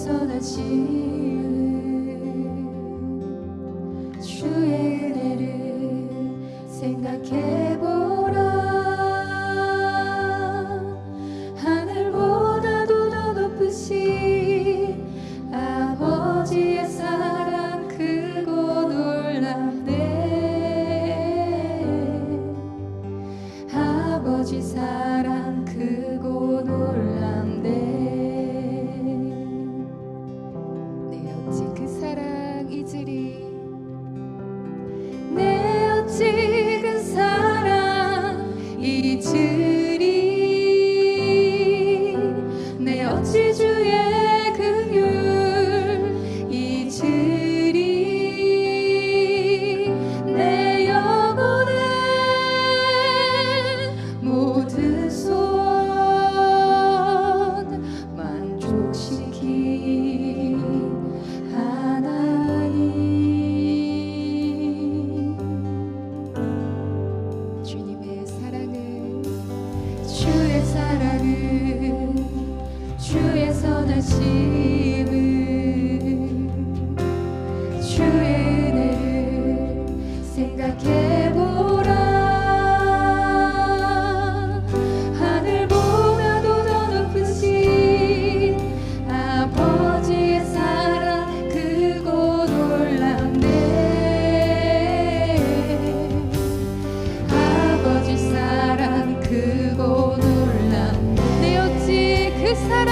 선하심을 주의 은혜를 생각해보라. 하늘보다도 더 높으신 아버지의 사랑 크고 놀랍네. 아버지 사랑 크고 놀랍네. 내 어찌 그 사랑 잊으리. 내 어찌 그 사랑 잊으리. 내 어찌 주의 긍휼 잊으리. 내 영혼의 모든 소원 만족시킨 하나님. 주님의 사랑은, 주의 사랑은, 주의 선하심은, 주의 은혜를 생각해보라. 하늘보다도 더 높으신 아버지의 사랑 크고 놀랍네. 아버지 사랑 크고 놀랍네. 내 어찌 그 사랑,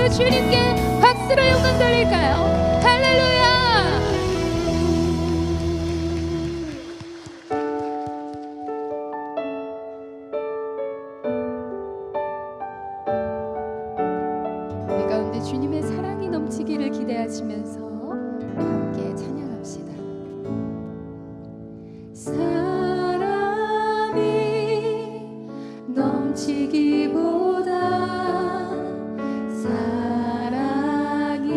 우리 주님께 박수로 영광 돌릴까요? 할렐루야. 우리 가운데 주님의 사랑이 넘치기를 기대하시면서 함께 찬양합시다. 사랑이 넘치기보다 사랑이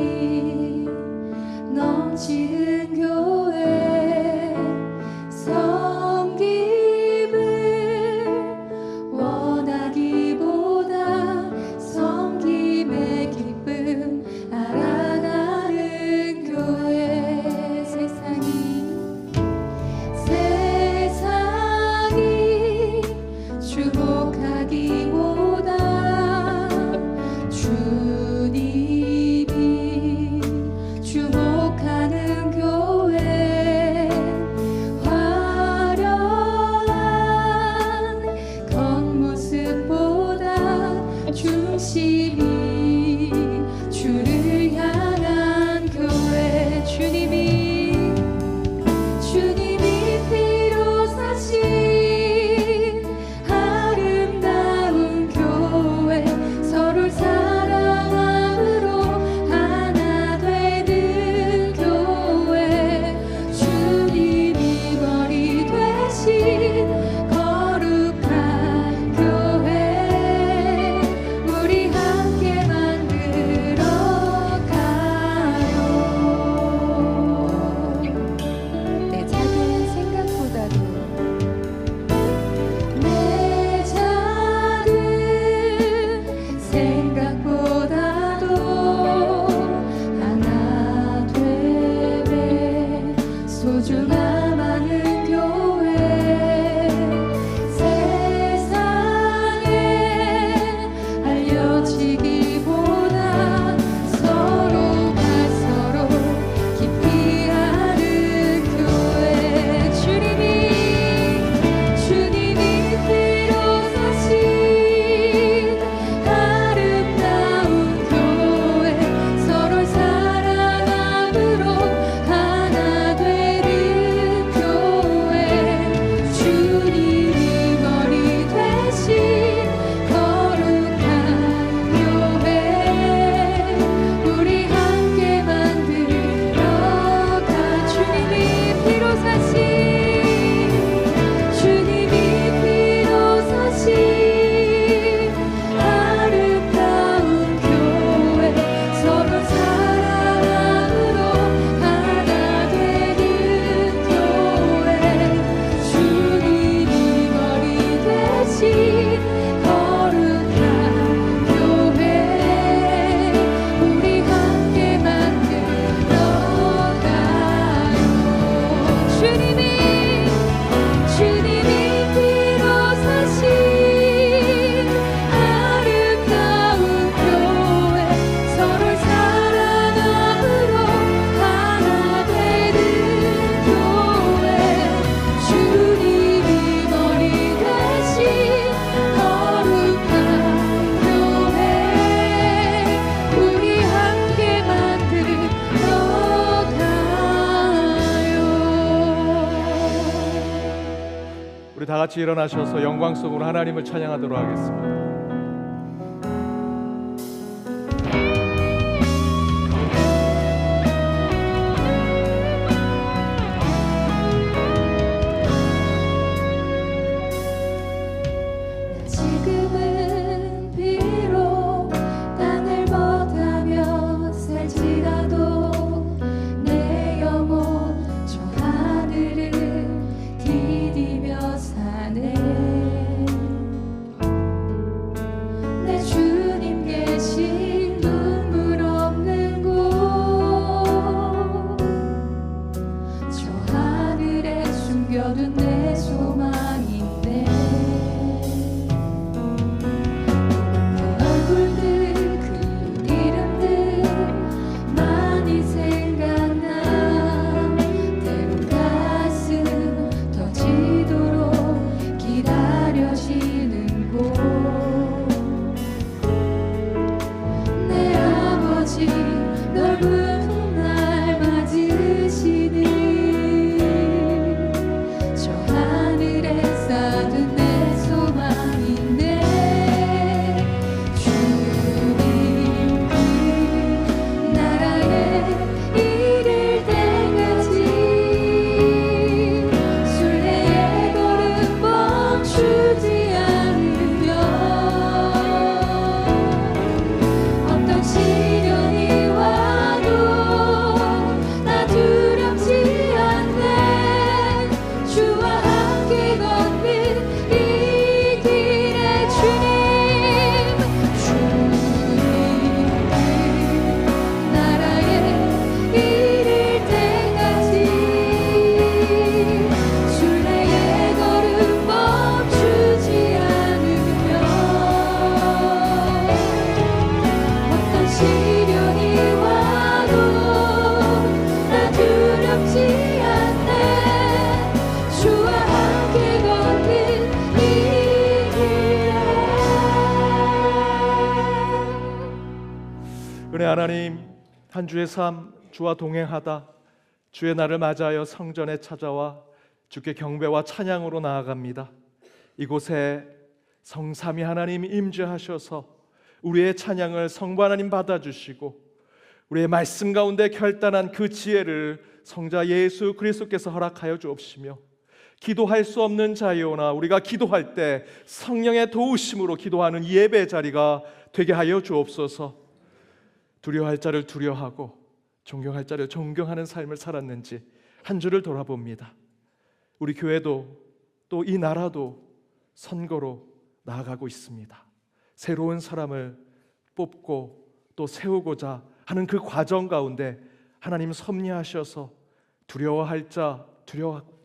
넘치는 교회 섬김을 원하기보다 섬김의 기쁨 알아가는 교회 세상이 주목하기보다 주님이 주목하는 교회 화려한 겉모습보다 중심이 주를 향한 교회 주님이 피로 사신 아름다운 교회 서로를 사랑함으로 하나 되는 교회 주님이 머리 되신 거룩한 교회 우리 함께 만들어 가요. 내 작은 생각보다도 내 작은 생각보다도 하나 되매 소중함 많은 교회 세상에 알려지기보다 서로가 서로 깊이 아는 교회 주님이 피로 사신 아름다운 교회 서로를 사랑함으로 하나 되는 교회 주님이 머리 되신 거룩한 교회 우리 함께 만들어 가 주님이 피로 사신 아름다운 교회 서로 사랑함으로 하나 되는 교회 주님이 머리 되신 거룩한 교회 우리 함께 만들어 가요. 주님이 피로 사신 아름다운 교회 서로를 사랑함으로 하나 되는 교회 주님이 머리 되신 거룩한 교회 우리 함께 만들어 가요. 우리 다 같이 일어나셔서 영광송으로 하나님을 찬양하도록 하겠습니다. 지금은 비록 땅을 못하며 살지라도 내 영혼 저 하늘을 디디며 사네. 내 주님 계신 눈물 없는 곳 저 하늘에 숨겨둔 내 소망인데 기다려지는 곳 내 은혜 하나님, 한 주의 삶 주와 동행하다 주의 날을 맞이하여 성전에 찾아와 주께 경배와 찬양으로 나아갑니다. 이곳에 성삼위 하나님 임재하셔서 우리의 찬양을 성부 하나님 받아주시고 우리의 말씀 가운데 결단한 그 지혜를 성자 예수 그리스도께서 허락하여 주옵시며 기도할 수 없는 자이오나 우리가 기도할 때 성령의 도우심으로 기도하는 예배 자리가 되게 하여 주옵소서. 두려워할 자를 두려워하고 존경할 자를 존경하는 삶을 살았는지 한 주를 돌아봅니다. 우리 교회도 또 이 나라도 선거로 나아가고 있습니다. 새로운 사람을 뽑고 또 세우고자 하는 그 과정 가운데 하나님 섭리하셔서 두려워할 자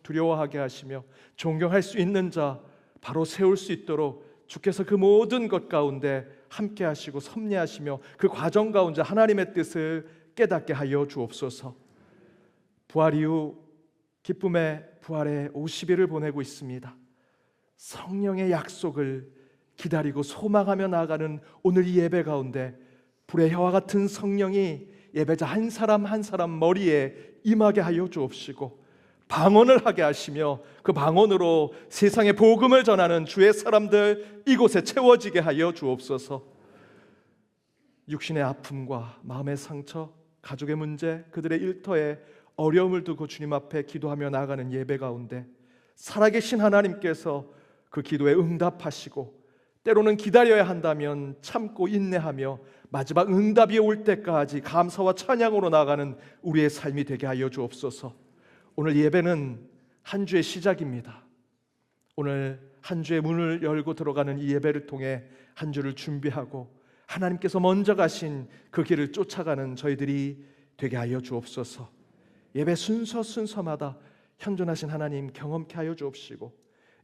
두려워하게 하시며 존경할 수 있는 자 바로 세울 수 있도록 주께서 그 모든 것 가운데 함께 하시고 섭리하시며 그 과정 가운데 하나님의 뜻을 깨닫게 하여 주옵소서. 부활 이후 기쁨의 부활의 50일을 보내고 있습니다. 성령의 약속을 기다리고 소망하며 나아가는 오늘 이 예배 가운데 불의 혀와 같은 성령이 예배자 한 사람 한 사람 머리에 임하게 하여 주옵시고 방언을 하게 하시며 그 방언으로 세상에 복음을 전하는 주의 사람들 이곳에 채워지게 하여 주옵소서. 육신의 아픔과 마음의 상처, 가족의 문제, 그들의 일터에 어려움을 두고 주님 앞에 기도하며 나아가는 예배 가운데 살아계신 하나님께서 그 기도에 응답하시고 때로는 기다려야 한다면 참고 인내하며 마지막 응답이 올 때까지 감사와 찬양으로 나아가는 우리의 삶이 되게 하여 주옵소서. 오늘 예배는 한 주의 시작입니다. 오늘 한 주의 문을 열고 들어가는 이 예배를 통해 한 주를 준비하고 하나님께서 먼저 가신 그 길을 쫓아가는 저희들이 되게 하여 주옵소서. 예배 순서마다 현존하신 하나님 경험케 하여 주옵시고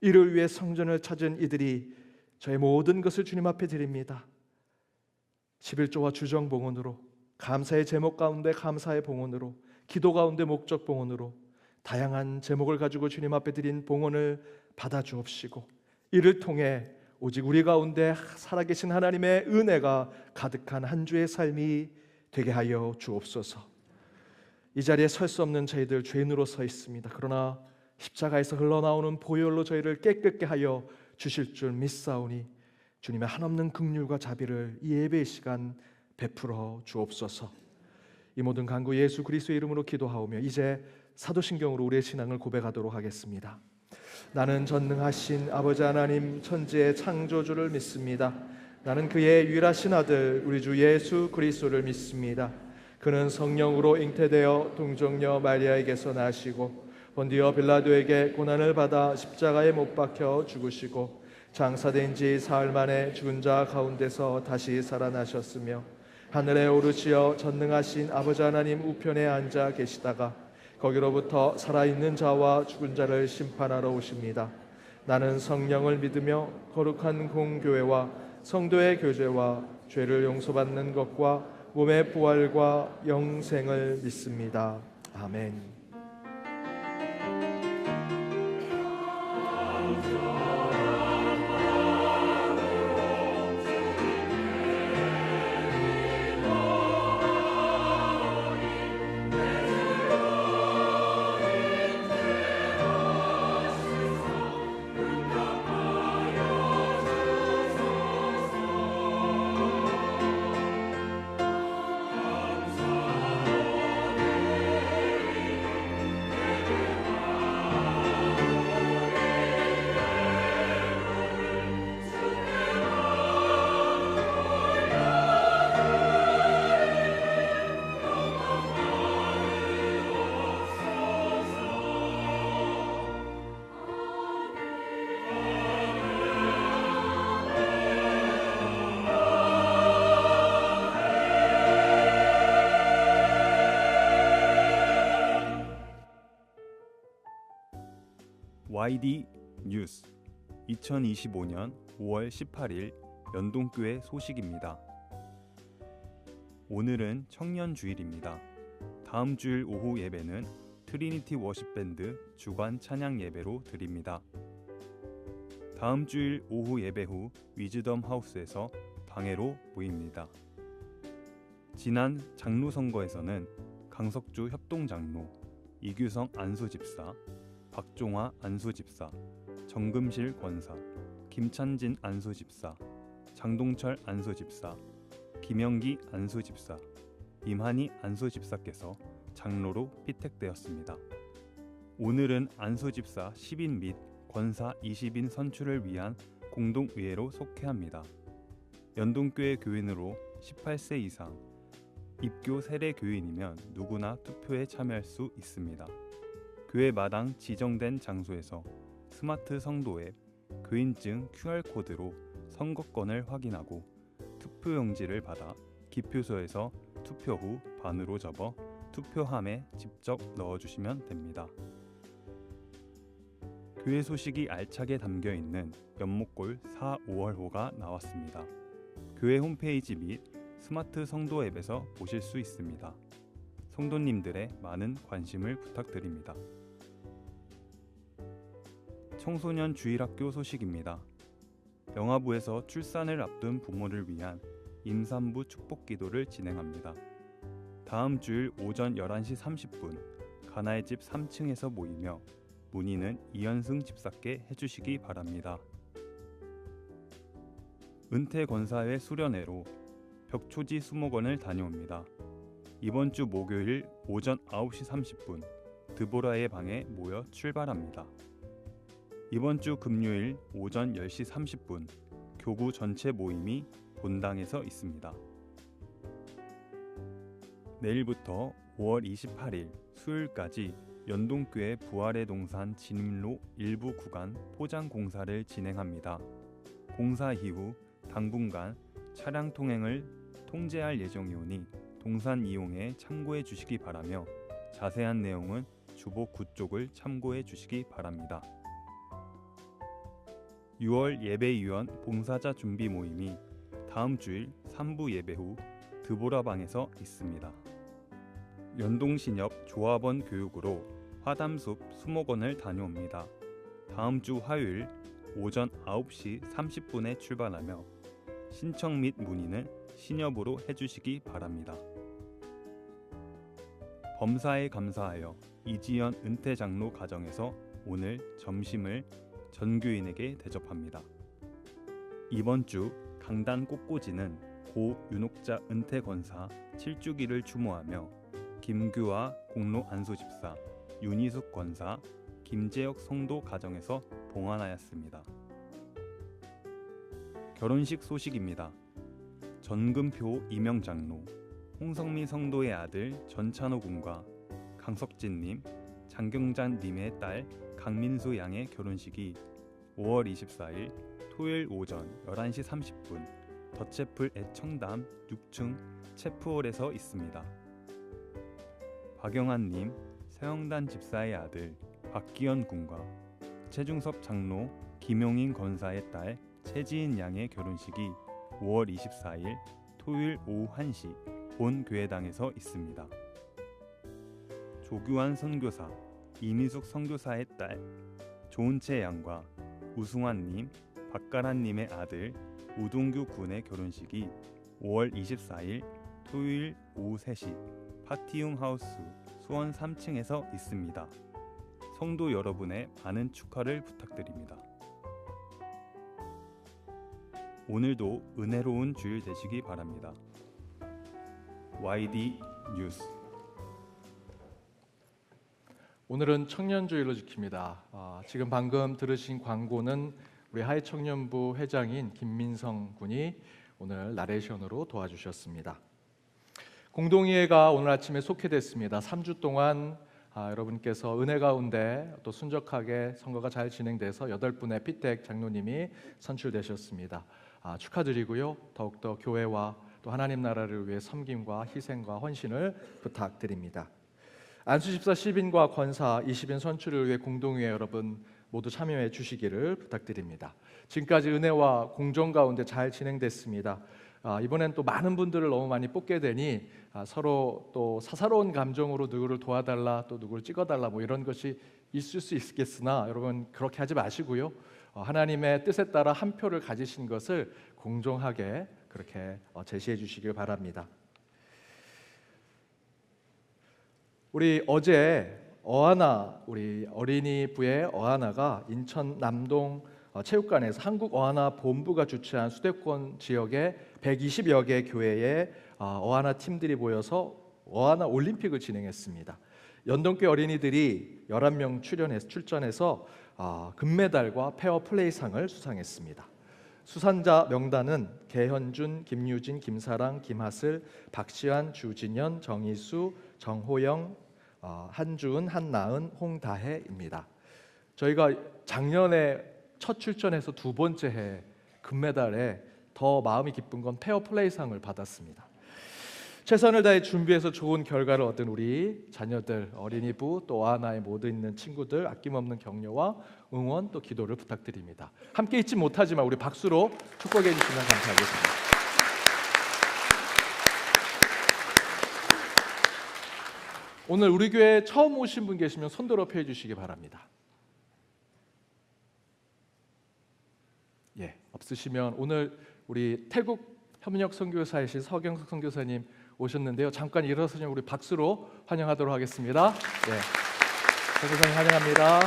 이를 위해 성전을 찾은 이들이 저의 모든 것을 주님 앞에 드립니다. 11조와 주정 봉헌으로 감사의 제목 가운데 감사의 봉헌으로 기도 가운데 목적 봉헌으로 다양한 제목을 가지고 주님 앞에 드린 봉헌을 받아 주옵시고 이를 통해 오직 우리 가운데 살아계신 하나님의 은혜가 가득한 한 주의 삶이 되게 하여 주옵소서. 이 자리에 설 수 없는 저희들 죄인으로 서 있습니다. 그러나 십자가에서 흘러나오는 보혈로 저희를 깨끗게 하여 주실 줄 믿사오니 주님의 한없는 긍휼과 자비를 이 예배의 시간 베풀어 주옵소서. 이 모든 간구 예수 그리스도의 이름으로 기도하오며 이제 사도신경으로 우리의 신앙을 고백하도록 하겠습니다. 나는 전능하신 아버지 하나님 천지의 창조주를 믿습니다. 나는 그의 유일하신 아들 우리 주 예수 그리스도를 믿습니다. 그는 성령으로 잉태되어 동정녀 마리아에게서 나시고 본디오 빌라도에게 고난을 받아 십자가에 못 박혀 죽으시고 장사된 지 사흘 만에 죽은 자 가운데서 다시 살아나셨으며 하늘에 오르시어 전능하신 아버지 하나님 우편에 앉아 계시다가 거기로부터 살아있는 자와 죽은 자를 심판하러 오십니다. 나는 성령을 믿으며 거룩한 공교회와 성도의 교제와 죄를 용서받는 것과 몸의 부활과 영생을 믿습니다. 아멘. YD 뉴스 2025년 5월 18일 연동교회 소식입니다. 오늘은 청년주일입니다. 다음 주일 오후 예배는 트리니티 워십밴드 주간 찬양 예배로 드립니다. 다음 주일 오후 예배 후 위즈덤 하우스에서 방해로 모입니다. 지난 장로 선거에서는 강석주 협동장로, 이규성 안수집사, 박종화 안수집사, 정금실 권사, 김찬진 안수집사, 장동철 안수집사, 김영기 안수집사, 임한희 안수집사께서 장로로 피택되었습니다. 오늘은 안수집사 10인 및 권사 20인 선출을 위한 공동의회로 속회합니다. 연동교회 교인으로 18세 이상, 입교 세례 교인이면 누구나 투표에 참여할 수 있습니다. 교회 마당 지정된 장소에서 스마트 성도 앱, 교인증 QR코드로 선거권을 확인하고 투표용지를 받아 기표소에서 투표 후 반으로 접어 투표함에 직접 넣어주시면 됩니다. 교회 소식이 알차게 담겨있는 연목골 4, 5월호가 나왔습니다. 교회 홈페이지 및 스마트 성도 앱에서 보실 수 있습니다. 성도님들의 많은 관심을 부탁드립니다. 청소년 주일학교 소식입니다. 영아부에서 출산을 앞둔 부모를 위한 임산부 축복기도를 진행합니다. 다음 주일 오전 11시 30분 가나의 집 3층에서 모이며 문의는 이현승 집사께 해주시기 바랍니다. 은퇴권사회 수련회로 벽초지 수목원을 다녀옵니다. 이번 주 목요일 오전 9시 30분 드보라의 방에 모여 출발합니다. 이번 주 금요일 오전 10시 30분 교구 전체 모임이 본당에서 있습니다. 내일부터 5월 28일 수요일까지 연동교회 부활의 동산 진입로 일부 구간 포장 공사를 진행합니다. 공사 이후 당분간 차량 통행을 통제할 예정이오니 동산 이용에 참고해 주시기 바라며 자세한 내용은 주보 9쪽을 참고해 주시기 바랍니다. 6월 예배위원 봉사자 준비 모임이 다음 주일 3부 예배 후 드보라방에서 있습니다. 연동신협 조합원 교육으로 화담숲 수목원을 다녀옵니다. 다음 주 화요일 오전 9시 30분에 출발하며 신청 및 문의는 신협으로 해주시기 바랍니다. 범사에 감사하여 이지연 은퇴장로 가정에서 오늘 점심을 전교인에게 대접합니다. 이번 주 강단 꽃꽂이는 고 윤옥자 은퇴권사 7주기를 추모하며 김규화 공로 안수집사, 윤희숙 권사, 김재혁 성도 가정에서 봉헌하였습니다. 결혼식 소식입니다. 전금표 이명장로, 홍성미 성도의 아들 전찬호 군과 강석진님, 장경잔님의 딸 강민수 양의 결혼식이 5월 24일 토요일 오전 11시 30분 더채플 애청담 6층 체프홀에서 있습니다. 박영환님, 세영단 집사의 아들 박기현 군과 최중섭 장로, 김용인 권사의 딸 최지인 양의 결혼식이 5월 24일 토요일 오후 1시 본 교회당에서 있습니다. 조규환 선교사, 이미숙 선교사의 딸 조은채 양과 우승환님, 박가란님의 아들 우동규 군의 결혼식이 5월 24일 토요일 오후 3시 파티움 하우스 수원 3층에서 있습니다. 성도 여러분의 많은 축하를 부탁드립니다. 오늘도 은혜로운 주일 되시기 바랍니다. YD 뉴스. 오늘은 청년주일로 지킵니다. 지금 방금 들으신 광고는 우리 하이청년부 회장인 김민성 군이 오늘 나레이션으로 도와주셨습니다. 공동의회가 오늘 아침에 속회됐습니다. 3주 동안 여러분께서 은혜 가운데 또 순적하게 선거가 잘 진행돼서 8분의 피택 장로님이 선출되셨습니다. 축하드리고요. 더욱더 교회와 또 하나님 나라를 위해 섬김과 희생과 헌신을 부탁드립니다. 안수집사 10인과 권사 20인 선출을 위해 공동의회 여러분 모두 참여해 주시기를 부탁드립니다. 지금까지 은혜와 공정 가운데 잘 진행됐습니다. 이번엔 또 많은 분들을 너무 많이 뽑게 되니 서로 또 사사로운 감정으로 누구를 도와달라 또 누구를 찍어달라 뭐 이런 것이 있을 수 있겠으나 여러분 그렇게 하지 마시고요. 하나님의 뜻에 따라 한 표를 가지신 것을 공정하게 그렇게 제시해 주시길 바랍니다. 우리 어제 어하나 우리 어린이부의 어하나가 인천 남동 체육관에서 한국 어하나 본부가 주최한 수도권 지역의 120여 개 교회의 어하나 팀들이 모여서 어하나 올림픽을 진행했습니다. 연동교회 어린이들이 11명 출전해서 금메달과 페어플레이상을 수상했습니다. 수상자 명단은 개현준, 김유진, 김사랑, 김하슬, 박시환, 주진현, 정희수, 정호영, 한주은, 한나은, 홍다혜입니다. 저희가 작년에 첫 출전해서 두 번째 해 금메달에 더 마음이 기쁜 건 페어플레이상을 받았습니다. 최선을 다해 준비해서 좋은 결과를 얻은 우리 자녀들, 어린이부 또 어하나에 모두 있는 친구들 아낌없는 격려와 응원 또 기도를 부탁드립니다. 함께 있지 못하지만 우리 박수로 축복해 주시면 감사하겠습니다. 오늘 우리 교회 처음 오신 분 계시면 손 들어 펴 주시기 바랍니다. 예, 없으시면 오늘 우리 태국 협력 선교사이신 서경석 선교사님 오셨는데요. 잠깐 일어서시면 우리 박수로 환영하도록 하겠습니다. 네, 선교사님 환영합니다.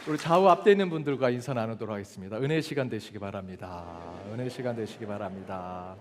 우리 좌우 앞에 있는 분들과 인사 나누도록 하겠습니다. 은혜의 시간 되시기 바랍니다. 은혜의 시간 되시기 바랍니다.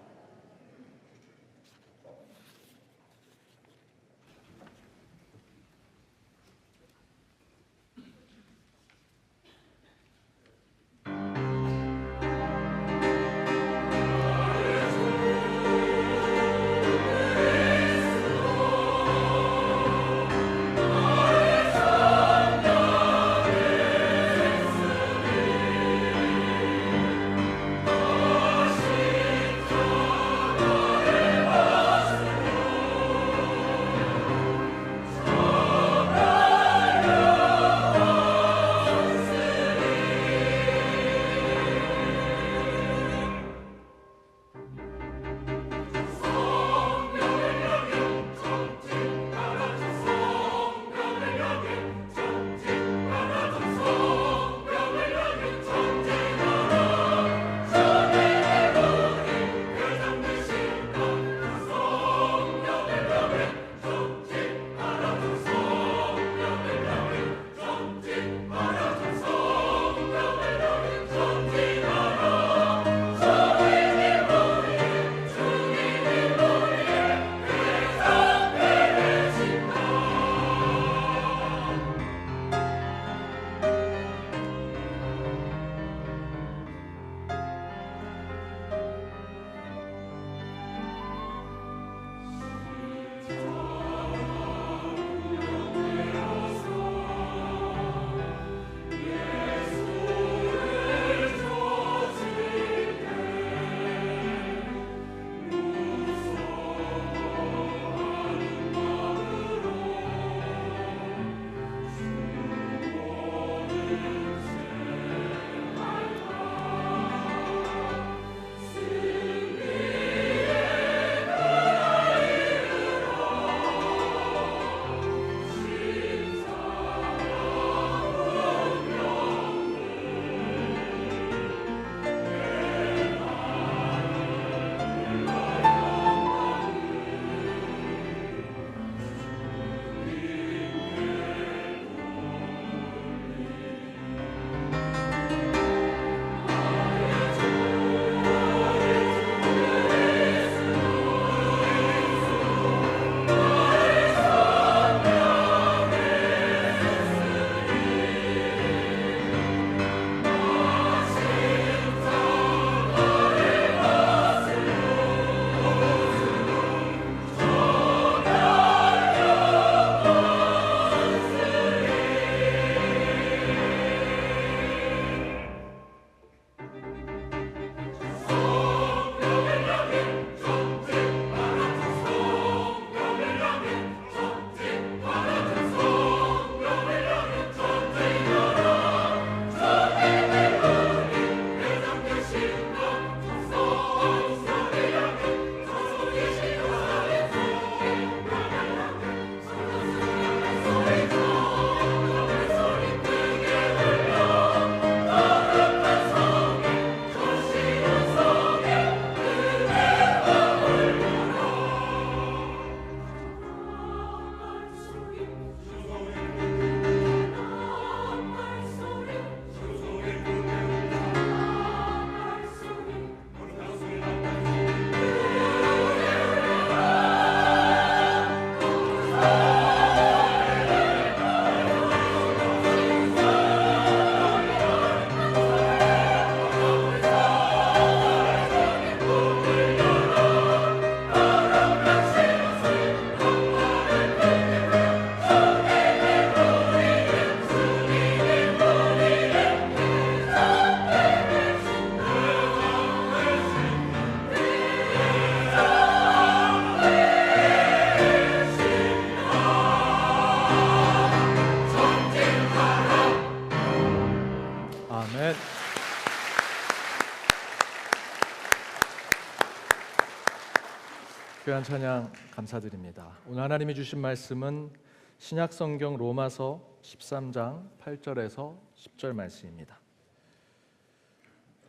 귀한 찬양 감사드립니다. 오늘 하나님이 주신 말씀은 신약성경 로마서 13장 8절에서 10절 말씀입니다.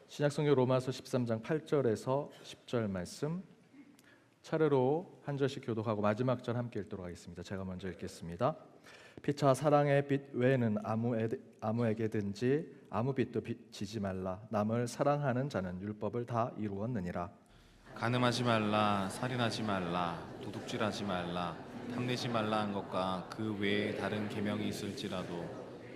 신약성경 로마서 13장 8절에서 10절 말씀 차례로 한 절씩 교독하고 마지막 절 함께 읽도록 하겠습니다. 제가 먼저 읽겠습니다. 피차 사랑의 빛 외에는 아무에게든지 아무 빛도 지지 말라. 남을 사랑하는 자는 율법을 다 이루었느니라. 간음하지 말라, 살인하지 말라, 도둑질하지 말라, 탐내지 말라 한 것과 그 외에 다른 계명이 있을지라도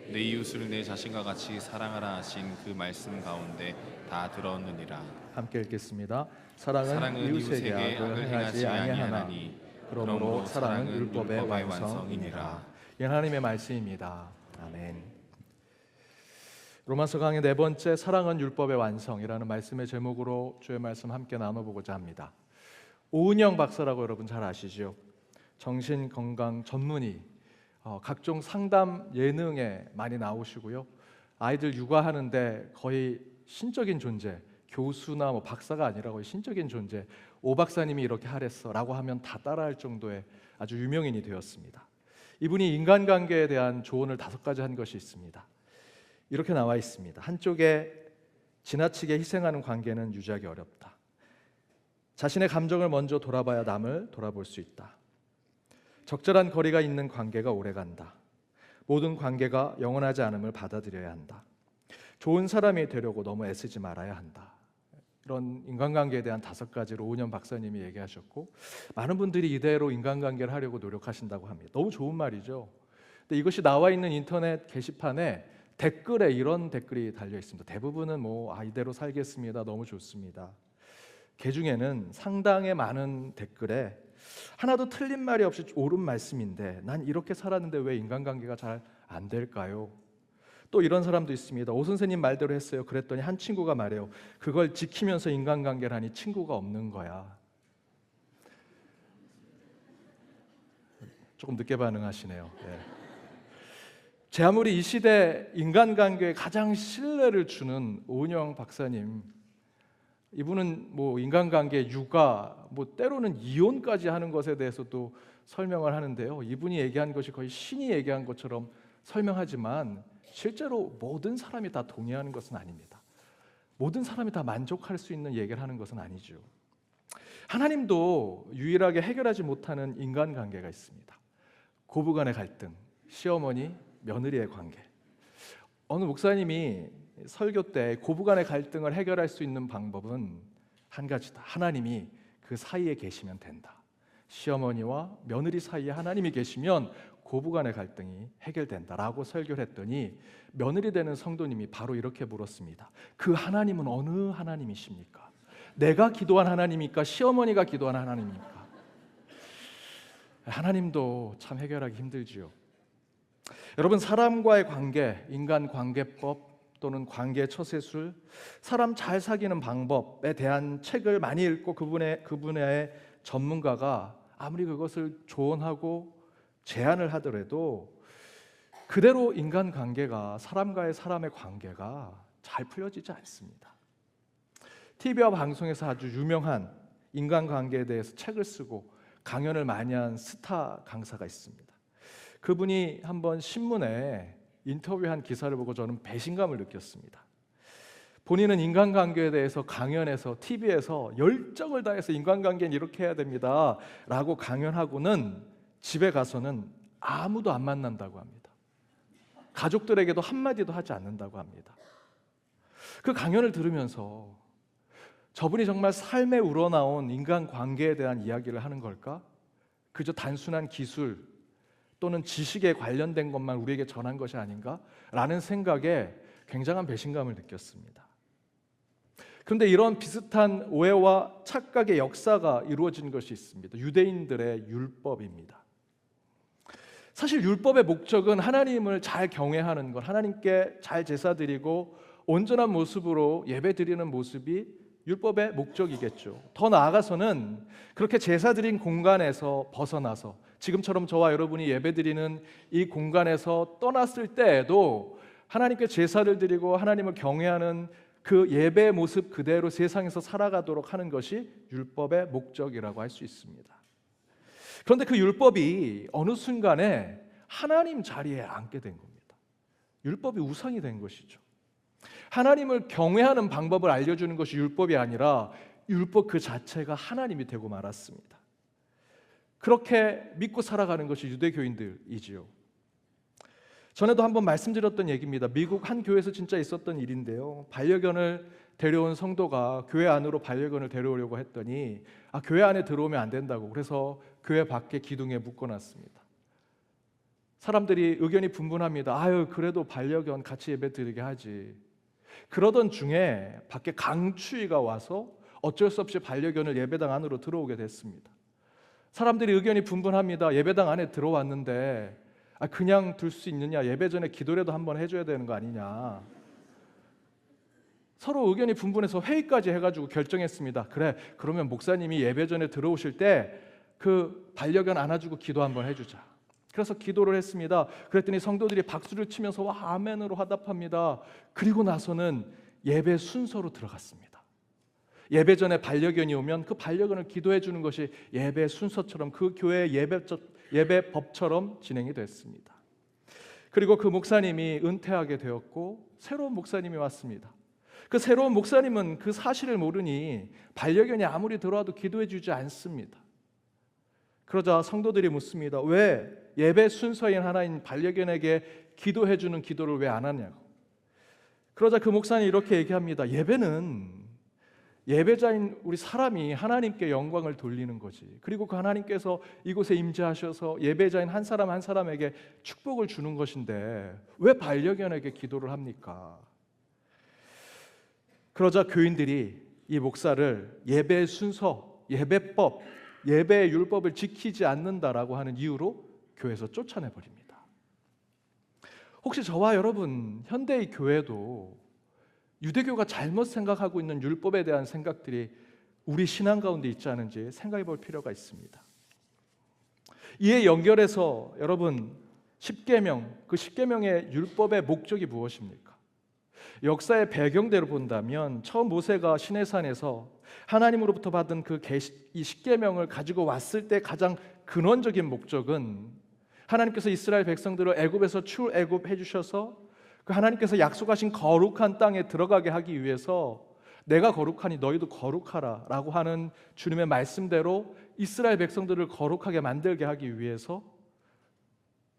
내 이웃을 내 자신과 같이 사랑하라 하신 그 말씀 가운데 다 들었느니라. 함께 읽겠습니다. 사랑은 사랑은 이웃에게 악을 행하지 아니하나니 그러므로 사랑은 율법의 완성이니라. 이 하나님의 말씀입니다. 아멘. 로마서 강의 네 번째 사랑은 율법의 완성이라는 말씀의 제목으로 주의 말씀 함께 나눠보고자 합니다. 오은영 박사라고 여러분 잘 아시죠? 정신건강 전문의, 각종 상담 예능에 많이 나오시고요. 아이들 육아하는데 거의 신적인 존재, 교수나 뭐 박사가 아니라 거의 신적인 존재, 오 박사님이 이렇게 하랬어라고 하면 다 따라할 정도의 아주 유명인이 되었습니다. 이분이 인간관계에 대한 조언을 5가지 한 것이 있습니다. 이렇게 나와 있습니다. 한쪽에 지나치게 희생하는 관계는 유지하기 어렵다. 자신의 감정을 먼저 돌아봐야 남을 돌아볼 수 있다. 적절한 거리가 있는 관계가 오래간다. 모든 관계가 영원하지 않음을 받아들여야 한다. 좋은 사람이 되려고 너무 애쓰지 말아야 한다. 이런 인간관계에 대한 5가지를 오은영 박사님이 얘기하셨고, 많은 분들이 이대로 인간관계를 하려고 노력하신다고 합니다. 너무 좋은 말이죠. 근데 이것이 나와 있는 인터넷 게시판에 댓글에 이런 댓글이 달려 있습니다. 대부분은 이대로 살겠습니다. 너무 좋습니다. 그 중에는 상당히 많은 댓글에 하나도 틀린 말이 없이 옳은 말씀인데 난 이렇게 살았는데 왜 인간관계가 잘 안 될까요? 또 이런 사람도 있습니다. 오 선생님 말대로 했어요. 그랬더니 한 친구가 말해요. 그걸 지키면서 인간관계를 하니 친구가 없는 거야. 조금 늦게 반응하시네요. 네. 제 아무리 이 시대 인간관계에 가장 신뢰를 주는 오은영 박사님, 이분은 인간관계, 육아, 때로는 이혼까지 하는 것에 대해서도 설명을 하는데요. 이분이 얘기한 것이 거의 신이 얘기한 것처럼 설명하지만 실제로 모든 사람이 다 동의하는 것은 아닙니다. 모든 사람이 다 만족할 수 있는 얘기를 하는 것은 아니죠. 하나님도 유일하게 해결하지 못하는 인간관계가 있습니다. 고부간의 갈등, 시어머니, 며느리의 관계. 어느 목사님이 설교 때 고부간의 갈등을 해결할 수 있는 방법은 한 가지다. 하나님이 그 사이에 계시면 된다. 시어머니와 며느리 사이에 하나님이 계시면 고부간의 갈등이 해결된다라고 설교를 했더니 며느리 되는 성도님이 바로 이렇게 물었습니다. 그 하나님은 어느 하나님이십니까? 내가 기도한 하나님입니까? 시어머니가 기도한 하나님입니까? 하나님도 참 해결하기 힘들지요. 여러분, 사람과의 관계, 인간관계법 또는 관계 처세술, 사람 잘 사귀는 방법에 대한 책을 많이 읽고 그 분야의 전문가가 아무리 그것을 조언하고 제안을 하더라도 그대로 인간관계가, 사람과의 사람의 관계가 잘 풀려지지 않습니다. TV와 방송에서 아주 유명한 인간관계에 대해서 책을 쓰고 강연을 많이 한 스타 강사가 있습니다. 그분이 한번 신문에 인터뷰한 기사를 보고 저는 배신감을 느꼈습니다. 본인은 인간관계에 대해서 강연에서 TV에서 열정을 다해서 인간관계는 이렇게 해야 됩니다 라고 강연하고는 집에 가서는 아무도 안 만난다고 합니다. 가족들에게도 한마디도 하지 않는다고 합니다. 그 강연을 들으면서 저분이 정말 삶에 우러나온 인간관계에 대한 이야기를 하는 걸까? 그저 단순한 기술 또는 지식에 관련된 것만 우리에게 전한 것이 아닌가? 라는 생각에 굉장한 배신감을 느꼈습니다. 그런데 이런 비슷한 오해와 착각의 역사가 이루어진 것이 있습니다. 유대인들의 율법입니다. 사실 율법의 목적은 하나님을 잘 경외하는 것, 하나님께 잘 제사드리고 온전한 모습으로 예배드리는 모습이 율법의 목적이겠죠. 더 나아가서는 그렇게 제사드린 공간에서 벗어나서 지금처럼 저와 여러분이 예배드리는 이 공간에서 떠났을 때에도 하나님께 제사를 드리고 하나님을 경외하는 그 예배의 모습 그대로 세상에서 살아가도록 하는 것이 율법의 목적이라고 할 수 있습니다. 그런데 그 율법이 어느 순간에 하나님 자리에 앉게 된 겁니다. 율법이 우상이 된 것이죠. 하나님을 경외하는 방법을 알려주는 것이 율법이 아니라 율법 그 자체가 하나님이 되고 말았습니다. 그렇게 믿고 살아가는 것이 유대교인들이지요. 전에도 한번 말씀드렸던 얘기입니다. 미국 한 교회에서 진짜 있었던 일인데요. 반려견을 데려온 성도가 교회 안으로 반려견을 데려오려고 했더니 교회 안에 들어오면 안 된다고, 그래서 교회 밖에 기둥에 묶어놨습니다. 사람들이 의견이 분분합니다. 그래도 반려견 같이 예배 드리게 하지. 그러던 중에 밖에 강추위가 와서 어쩔 수 없이 반려견을 예배당 안으로 들어오게 됐습니다. 사람들이 의견이 분분합니다. 예배당 안에 들어왔는데 그냥 둘 수 있느냐, 예배 전에 기도라도 한번 해줘야 되는 거 아니냐. 서로 의견이 분분해서 회의까지 해가지고 결정했습니다. 그래, 그러면 목사님이 예배 전에 들어오실 때 그 반려견 안아주고 기도 한번 해주자. 그래서 기도를 했습니다. 그랬더니 성도들이 박수를 치면서 와 아멘으로 화답합니다. 그리고 나서는 예배 순서로 들어갔습니다. 예배 전에 반려견이 오면 그 반려견을 기도해 주는 것이 예배 순서처럼 그 교회의 예배법처럼 진행이 됐습니다. 그리고 그 목사님이 은퇴하게 되었고 새로운 목사님이 왔습니다. 그 새로운 목사님은 그 사실을 모르니 반려견이 아무리 들어와도 기도해 주지 않습니다. 그러자 성도들이 묻습니다. 왜 예배 순서인 하나인 반려견에게 기도해 주는 기도를 왜 안 하냐고. 그러자 그 목사님이 이렇게 얘기합니다. 예배는 예배자인 우리 사람이 하나님께 영광을 돌리는 거지. 그리고 그 하나님께서 이곳에 임재하셔서 예배자인 한 사람 한 사람에게 축복을 주는 것인데 왜 반려견에게 기도를 합니까? 그러자 교인들이 이 목사를 예배 순서, 예배법, 예배의 율법을 지키지 않는다라고 하는 이유로 교회에서 쫓아내버립니다. 혹시 저와 여러분 현대의 교회도 유대교가 잘못 생각하고 있는 율법에 대한 생각들이 우리 신앙 가운데 있지 않은지 생각해 볼 필요가 있습니다. 이에 연결해서 여러분 십계명, 그 십계명의 율법의 목적이 무엇입니까? 역사의 배경대로 본다면 처음 모세가 시내산에서 하나님으로부터 받은 이 십계명을 가지고 왔을 때 가장 근원적인 목적은 하나님께서 이스라엘 백성들을 애굽에서 출애굽해 주셔서 그 하나님께서 약속하신 거룩한 땅에 들어가게 하기 위해서 내가 거룩하니 너희도 거룩하라 라고 하는 주님의 말씀대로 이스라엘 백성들을 거룩하게 만들게 하기 위해서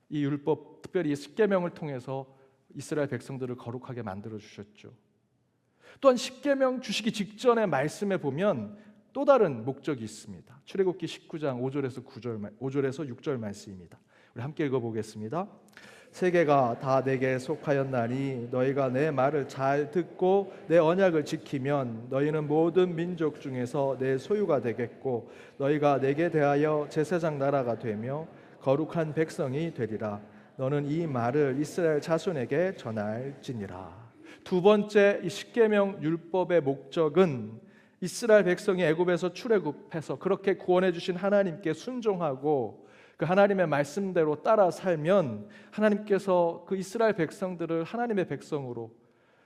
이 율법, 특별히 이 십계명을 통해서 이스라엘 백성들을 거룩하게 만들어 주셨죠. 또한 십계명 주시기 직전의 말씀에 보면 또 다른 목적이 있습니다. 출애굽기 19장 5절에서 6절 말씀입니다. 우리 함께 읽어보겠습니다. 세계가 다 내게 속하였나니 너희가 내 말을 잘 듣고 내 언약을 지키면 너희는 모든 민족 중에서 내 소유가 되겠고 너희가 내게 대하여 제사장 나라가 되며 거룩한 백성이 되리라. 너는 이 말을 이스라엘 자손에게 전할지니라. 두 번째 이 십계명 율법의 목적은 이스라엘 백성이 애굽에서 출애굽해서 그렇게 구원해 주신 하나님께 순종하고 그 하나님의 말씀대로 따라 살면 하나님께서 그 이스라엘 백성들을 하나님의 백성으로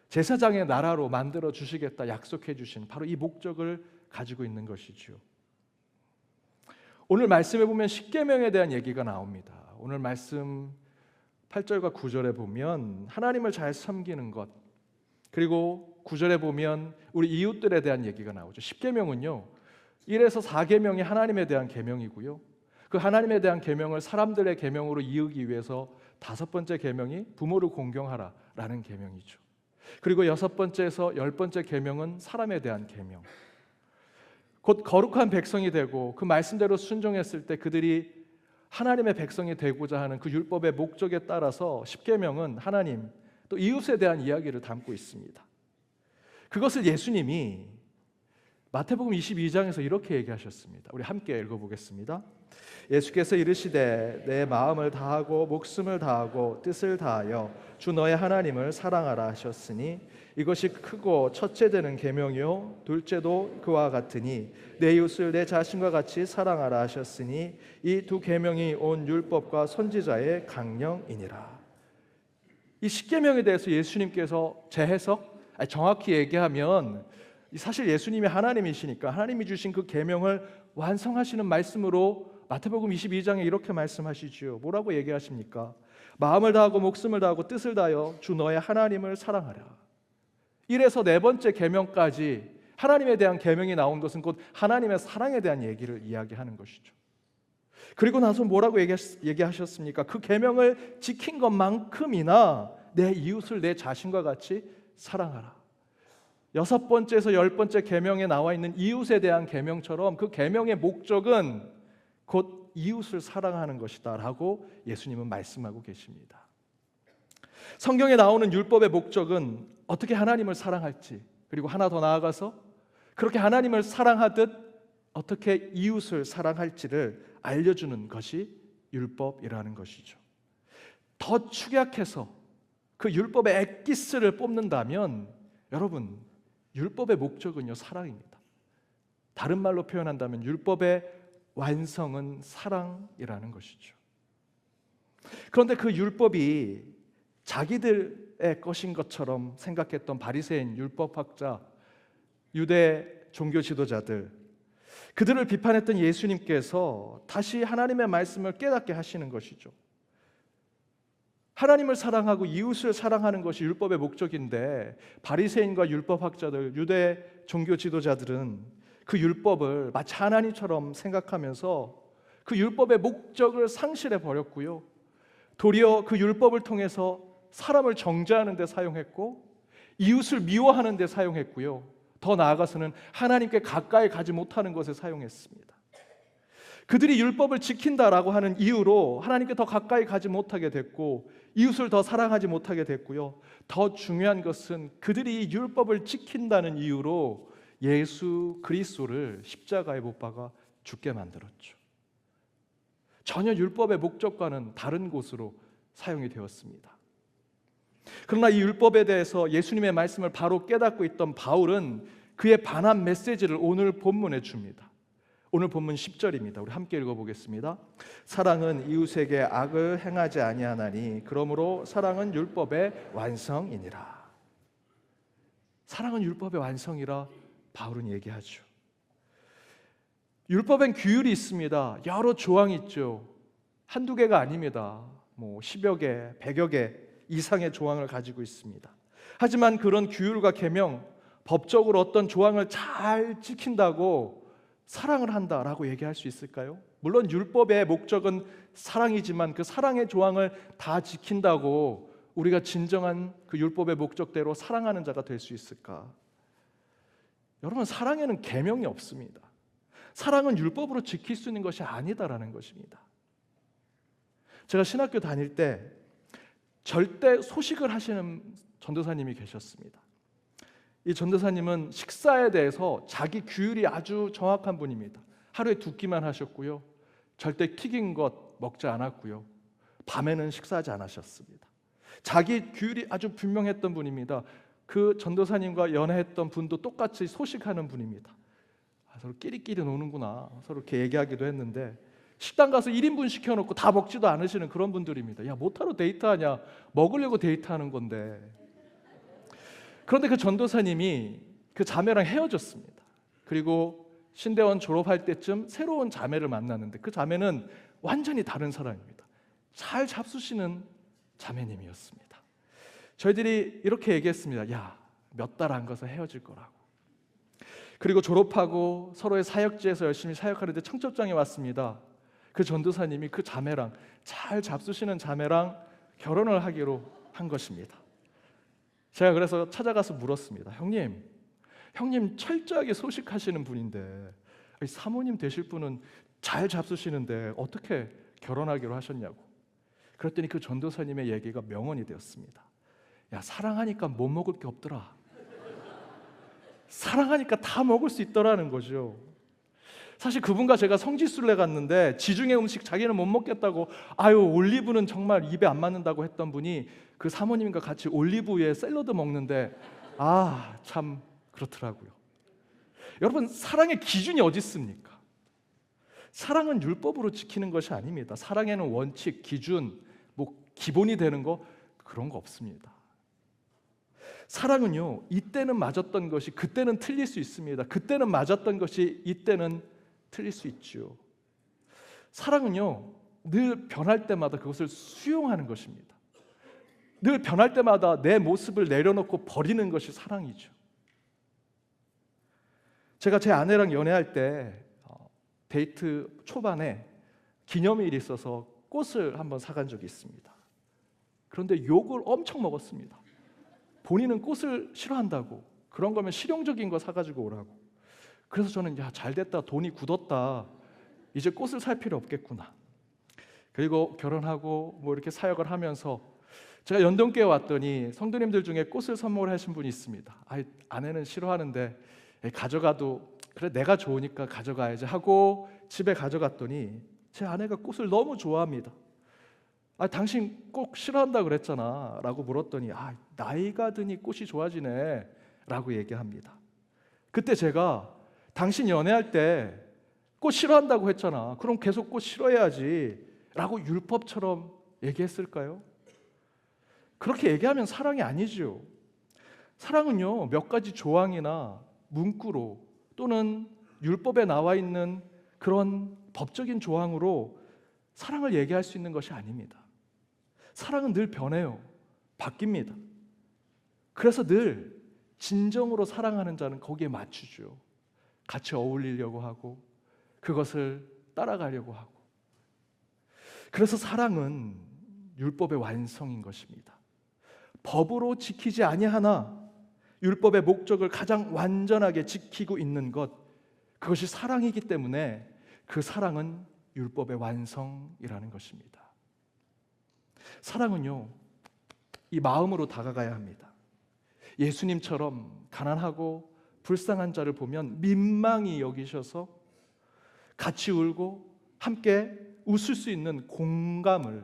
제사장의 나라로 만들어 주시겠다 약속해 주신 바로 이 목적을 가지고 있는 것이죠. 오늘 말씀에 보면 십계명에 대한 얘기가 나옵니다. 오늘 말씀 8절과 9절에 보면 하나님을 잘 섬기는 것, 그리고 9절에 보면 우리 이웃들에 대한 얘기가 나오죠. 십계명은요 1에서 4계명이 하나님에 대한 계명이고요, 그 하나님에 대한 계명을 사람들의 계명으로 이으기 위해서 5번째 계명이 부모를 공경하라라는 계명이죠. 그리고 6번째에서 10번째 계명은 사람에 대한 계명, 곧 거룩한 백성이 되고 그 말씀대로 순종했을 때 그들이 하나님의 백성이 되고자 하는 그 율법의 목적에 따라서 십계명은 하나님 또 이웃에 대한 이야기를 담고 있습니다. 그것을 예수님이 마태복음 22장에서 이렇게 얘기하셨습니다. 우리 함께 읽어보겠습니다. 예수께서 이르시되 내 마음을 다하고 목숨을 다하고 뜻을 다하여 주 너의 하나님을 사랑하라 하셨으니 이것이 크고 첫째 되는 계명이요 둘째도 그와 같으니 내 이웃을 내 자신과 같이 사랑하라 하셨으니 이 두 계명이 온 율법과 선지자의 강령이니라. 이 십계명에 대해서 예수님께서 재해석 정확히 얘기하면 사실 예수님이 하나님이시니까 하나님이 주신 그 계명을 완성하시는 말씀으로 마태복음 22장에 이렇게 말씀하시지요. 뭐라고 얘기하십니까? 마음을 다하고 목숨을 다하고 뜻을 다하여 주 너의 하나님을 사랑하라. 이래서 네 번째 계명까지 하나님에 대한 계명이 나온 것은 곧 하나님의 사랑에 대한 얘기를 이야기하는 것이죠. 그리고 나서 뭐라고 얘기하셨습니까? 그 계명을 지킨 것만큼이나 내 이웃을 내 자신과 같이 사랑하라. 6번째에서 10번째 계명에 나와 있는 이웃에 대한 계명처럼 그 계명의 목적은 곧 이웃을 사랑하는 것이다 라고 예수님은 말씀하고 계십니다. 성경에 나오는 율법의 목적은 어떻게 하나님을 사랑할지, 그리고 하나 더 나아가서 그렇게 하나님을 사랑하듯 어떻게 이웃을 사랑할지를 알려주는 것이 율법이라는 것이죠. 더 축약해서 그 율법의 엑기스를 뽑는다면 여러분, 율법의 목적은요, 사랑입니다. 다른 말로 표현한다면 율법의 완성은 사랑이라는 것이죠. 그런데 그 율법이 자기들의 것인 것처럼 생각했던 바리새인 율법학자, 유대 종교 지도자들, 그들을 비판했던 예수님께서 다시 하나님의 말씀을 깨닫게 하시는 것이죠. 하나님을 사랑하고 이웃을 사랑하는 것이 율법의 목적인데 바리새인과 율법학자들, 유대 종교 지도자들은 그 율법을 마치 하나님처럼 생각하면서 그 율법의 목적을 상실해 버렸고요. 도리어 그 율법을 통해서 사람을 정죄하는 데 사용했고 이웃을 미워하는 데 사용했고요. 더 나아가서는 하나님께 가까이 가지 못하는 것에 사용했습니다. 그들이 율법을 지킨다라고 하는 이유로 하나님께 더 가까이 가지 못하게 됐고 이웃을 더 사랑하지 못하게 됐고요. 더 중요한 것은 그들이 율법을 지킨다는 이유로 예수 그리스도를 십자가에 못 박아 죽게 만들었죠. 전혀 율법의 목적과는 다른 곳으로 사용이 되었습니다. 그러나 이 율법에 대해서 예수님의 말씀을 바로 깨닫고 있던 바울은 그의 반한 메시지를 오늘 본문에 줍니다. 오늘 본문 10절입니다. 우리 함께 읽어보겠습니다. 사랑은 이웃에게 악을 행하지 아니하나니 그러므로 사랑은 율법의 완성이니라. 사랑은 율법의 완성이라 바울은 얘기하죠. 율법엔 규율이 있습니다. 여러 조항이 있죠. 한두 개가 아닙니다. 10여 개, 100여 개 이상의 조항을 가지고 있습니다. 하지만 그런 규율과 계명, 법적으로 어떤 조항을 잘 지킨다고 사랑을 한다라고 얘기할 수 있을까요? 물론 율법의 목적은 사랑이지만 그 사랑의 조항을 다 지킨다고 우리가 진정한 그 율법의 목적대로 사랑하는 자가 될 수 있을까? 여러분, 사랑에는 계명이 없습니다. 사랑은 율법으로 지킬 수 있는 것이 아니다라는 것입니다. 제가 신학교 다닐 때 절대 소식을 하시는 전도사님이 계셨습니다. 이 전도사님은 식사에 대해서 자기 규율이 아주 정확한 분입니다. 하루에 2끼만 하셨고요. 절대 튀긴 것 먹지 않았고요. 밤에는 식사하지 않으셨습니다. 자기 규율이 아주 분명했던 분입니다. 그 전도사님과 연애했던 분도 똑같이 소식하는 분입니다. 서로 끼리끼리 노는구나 서로 이렇게 얘기하기도 했는데 식당 가서 1인분 시켜놓고 다 먹지도 않으시는 그런 분들입니다. 야, 뭐하러 데이트하냐? 먹으려고 데이트하는 건데. 그런데 그 전도사님이 그 자매랑 헤어졌습니다. 그리고 신대원 졸업할 때쯤 새로운 자매를 만났는데 그 자매는 완전히 다른 사람입니다. 잘 잡수시는 자매님이었습니다. 저희들이 이렇게 얘기했습니다. 야, 몇 달 안 가서 헤어질 거라고. 그리고 졸업하고 서로의 사역지에서 열심히 사역하는데 청첩장이 왔습니다. 그 전도사님이 그 자매랑, 잘 잡수시는 자매랑 결혼을 하기로 한 것입니다. 제가 그래서 찾아가서 물었습니다. 형님 철저하게 소식하시는 분인데 사모님 되실 분은 잘 잡수시는데 어떻게 결혼하기로 하셨냐고. 그랬더니 그 전도사님의 얘기가 명언이 되었습니다. 야, 사랑하니까 못 먹을 게 없더라. 사랑하니까 다 먹을 수 있더라는 거죠. 사실 그분과 제가 성지순례 갔는데 지중해 음식 자기는 못 먹겠다고 올리브는 정말 입에 안 맞는다고 했던 분이 그 사모님과 같이 올리브유에 샐러드 먹는데 참 그렇더라고요. 여러분, 사랑의 기준이 어디 있습니까? 사랑은 율법으로 지키는 것이 아닙니다. 사랑에는 원칙, 기준, 기본이 되는 거 그런 거 없습니다. 사랑은요, 이때는 맞았던 것이 그때는 틀릴 수 있습니다. 그때는 맞았던 것이 이때는 틀릴 수 있죠. 사랑은요, 늘 변할 때마다 그것을 수용하는 것입니다. 늘 변할 때마다 내 모습을 내려놓고 버리는 것이 사랑이죠. 제가 제 아내랑 연애할 때 데이트 초반에 기념일이 있어서 꽃을 한번 사간 적이 있습니다. 그런데 욕을 엄청 먹었습니다. 본인은 꽃을 싫어한다고, 그런 거면 실용적인 거 사가지고 오라고. 그래서 저는 야, 잘됐다, 돈이 굳었다, 이제 꽃을 살 필요 없겠구나. 그리고 결혼하고 뭐 이렇게 사역을 하면서 제가 연동교회 왔더니 성도님들 중에 꽃을 선물하신 분이 있습니다. 아내는 싫어하는데 가져가도 그래 내가 좋으니까 가져가야지 하고 집에 가져갔더니 제 아내가 꽃을 너무 좋아합니다. 당신 꽃 싫어한다 그랬잖아 라고 물었더니 나이가 드니 꽃이 좋아지네 라고 얘기합니다. 그때 제가 당신 연애할 때 꽃 싫어한다고 했잖아, 그럼 계속 꽃 싫어해야지 라고 율법처럼 얘기했을까요? 그렇게 얘기하면 사랑이 아니죠. 사랑은요, 몇 가지 조항이나 문구로 또는 율법에 나와 있는 그런 법적인 조항으로 사랑을 얘기할 수 있는 것이 아닙니다. 사랑은 늘 변해요. 바뀝니다. 그래서 늘 진정으로 사랑하는 자는 거기에 맞추죠. 같이 어울리려고 하고 그것을 따라가려고 하고. 그래서 사랑은 율법의 완성인 것입니다. 법으로 지키지 아니하나 율법의 목적을 가장 완전하게 지키고 있는 것, 그것이 사랑이기 때문에 그 사랑은 율법의 완성이라는 것입니다. 사랑은요, 이 마음으로 다가가야 합니다. 예수님처럼 가난하고 불쌍한 자를 보면 민망히 여기셔서 같이 울고 함께 웃을 수 있는 공감을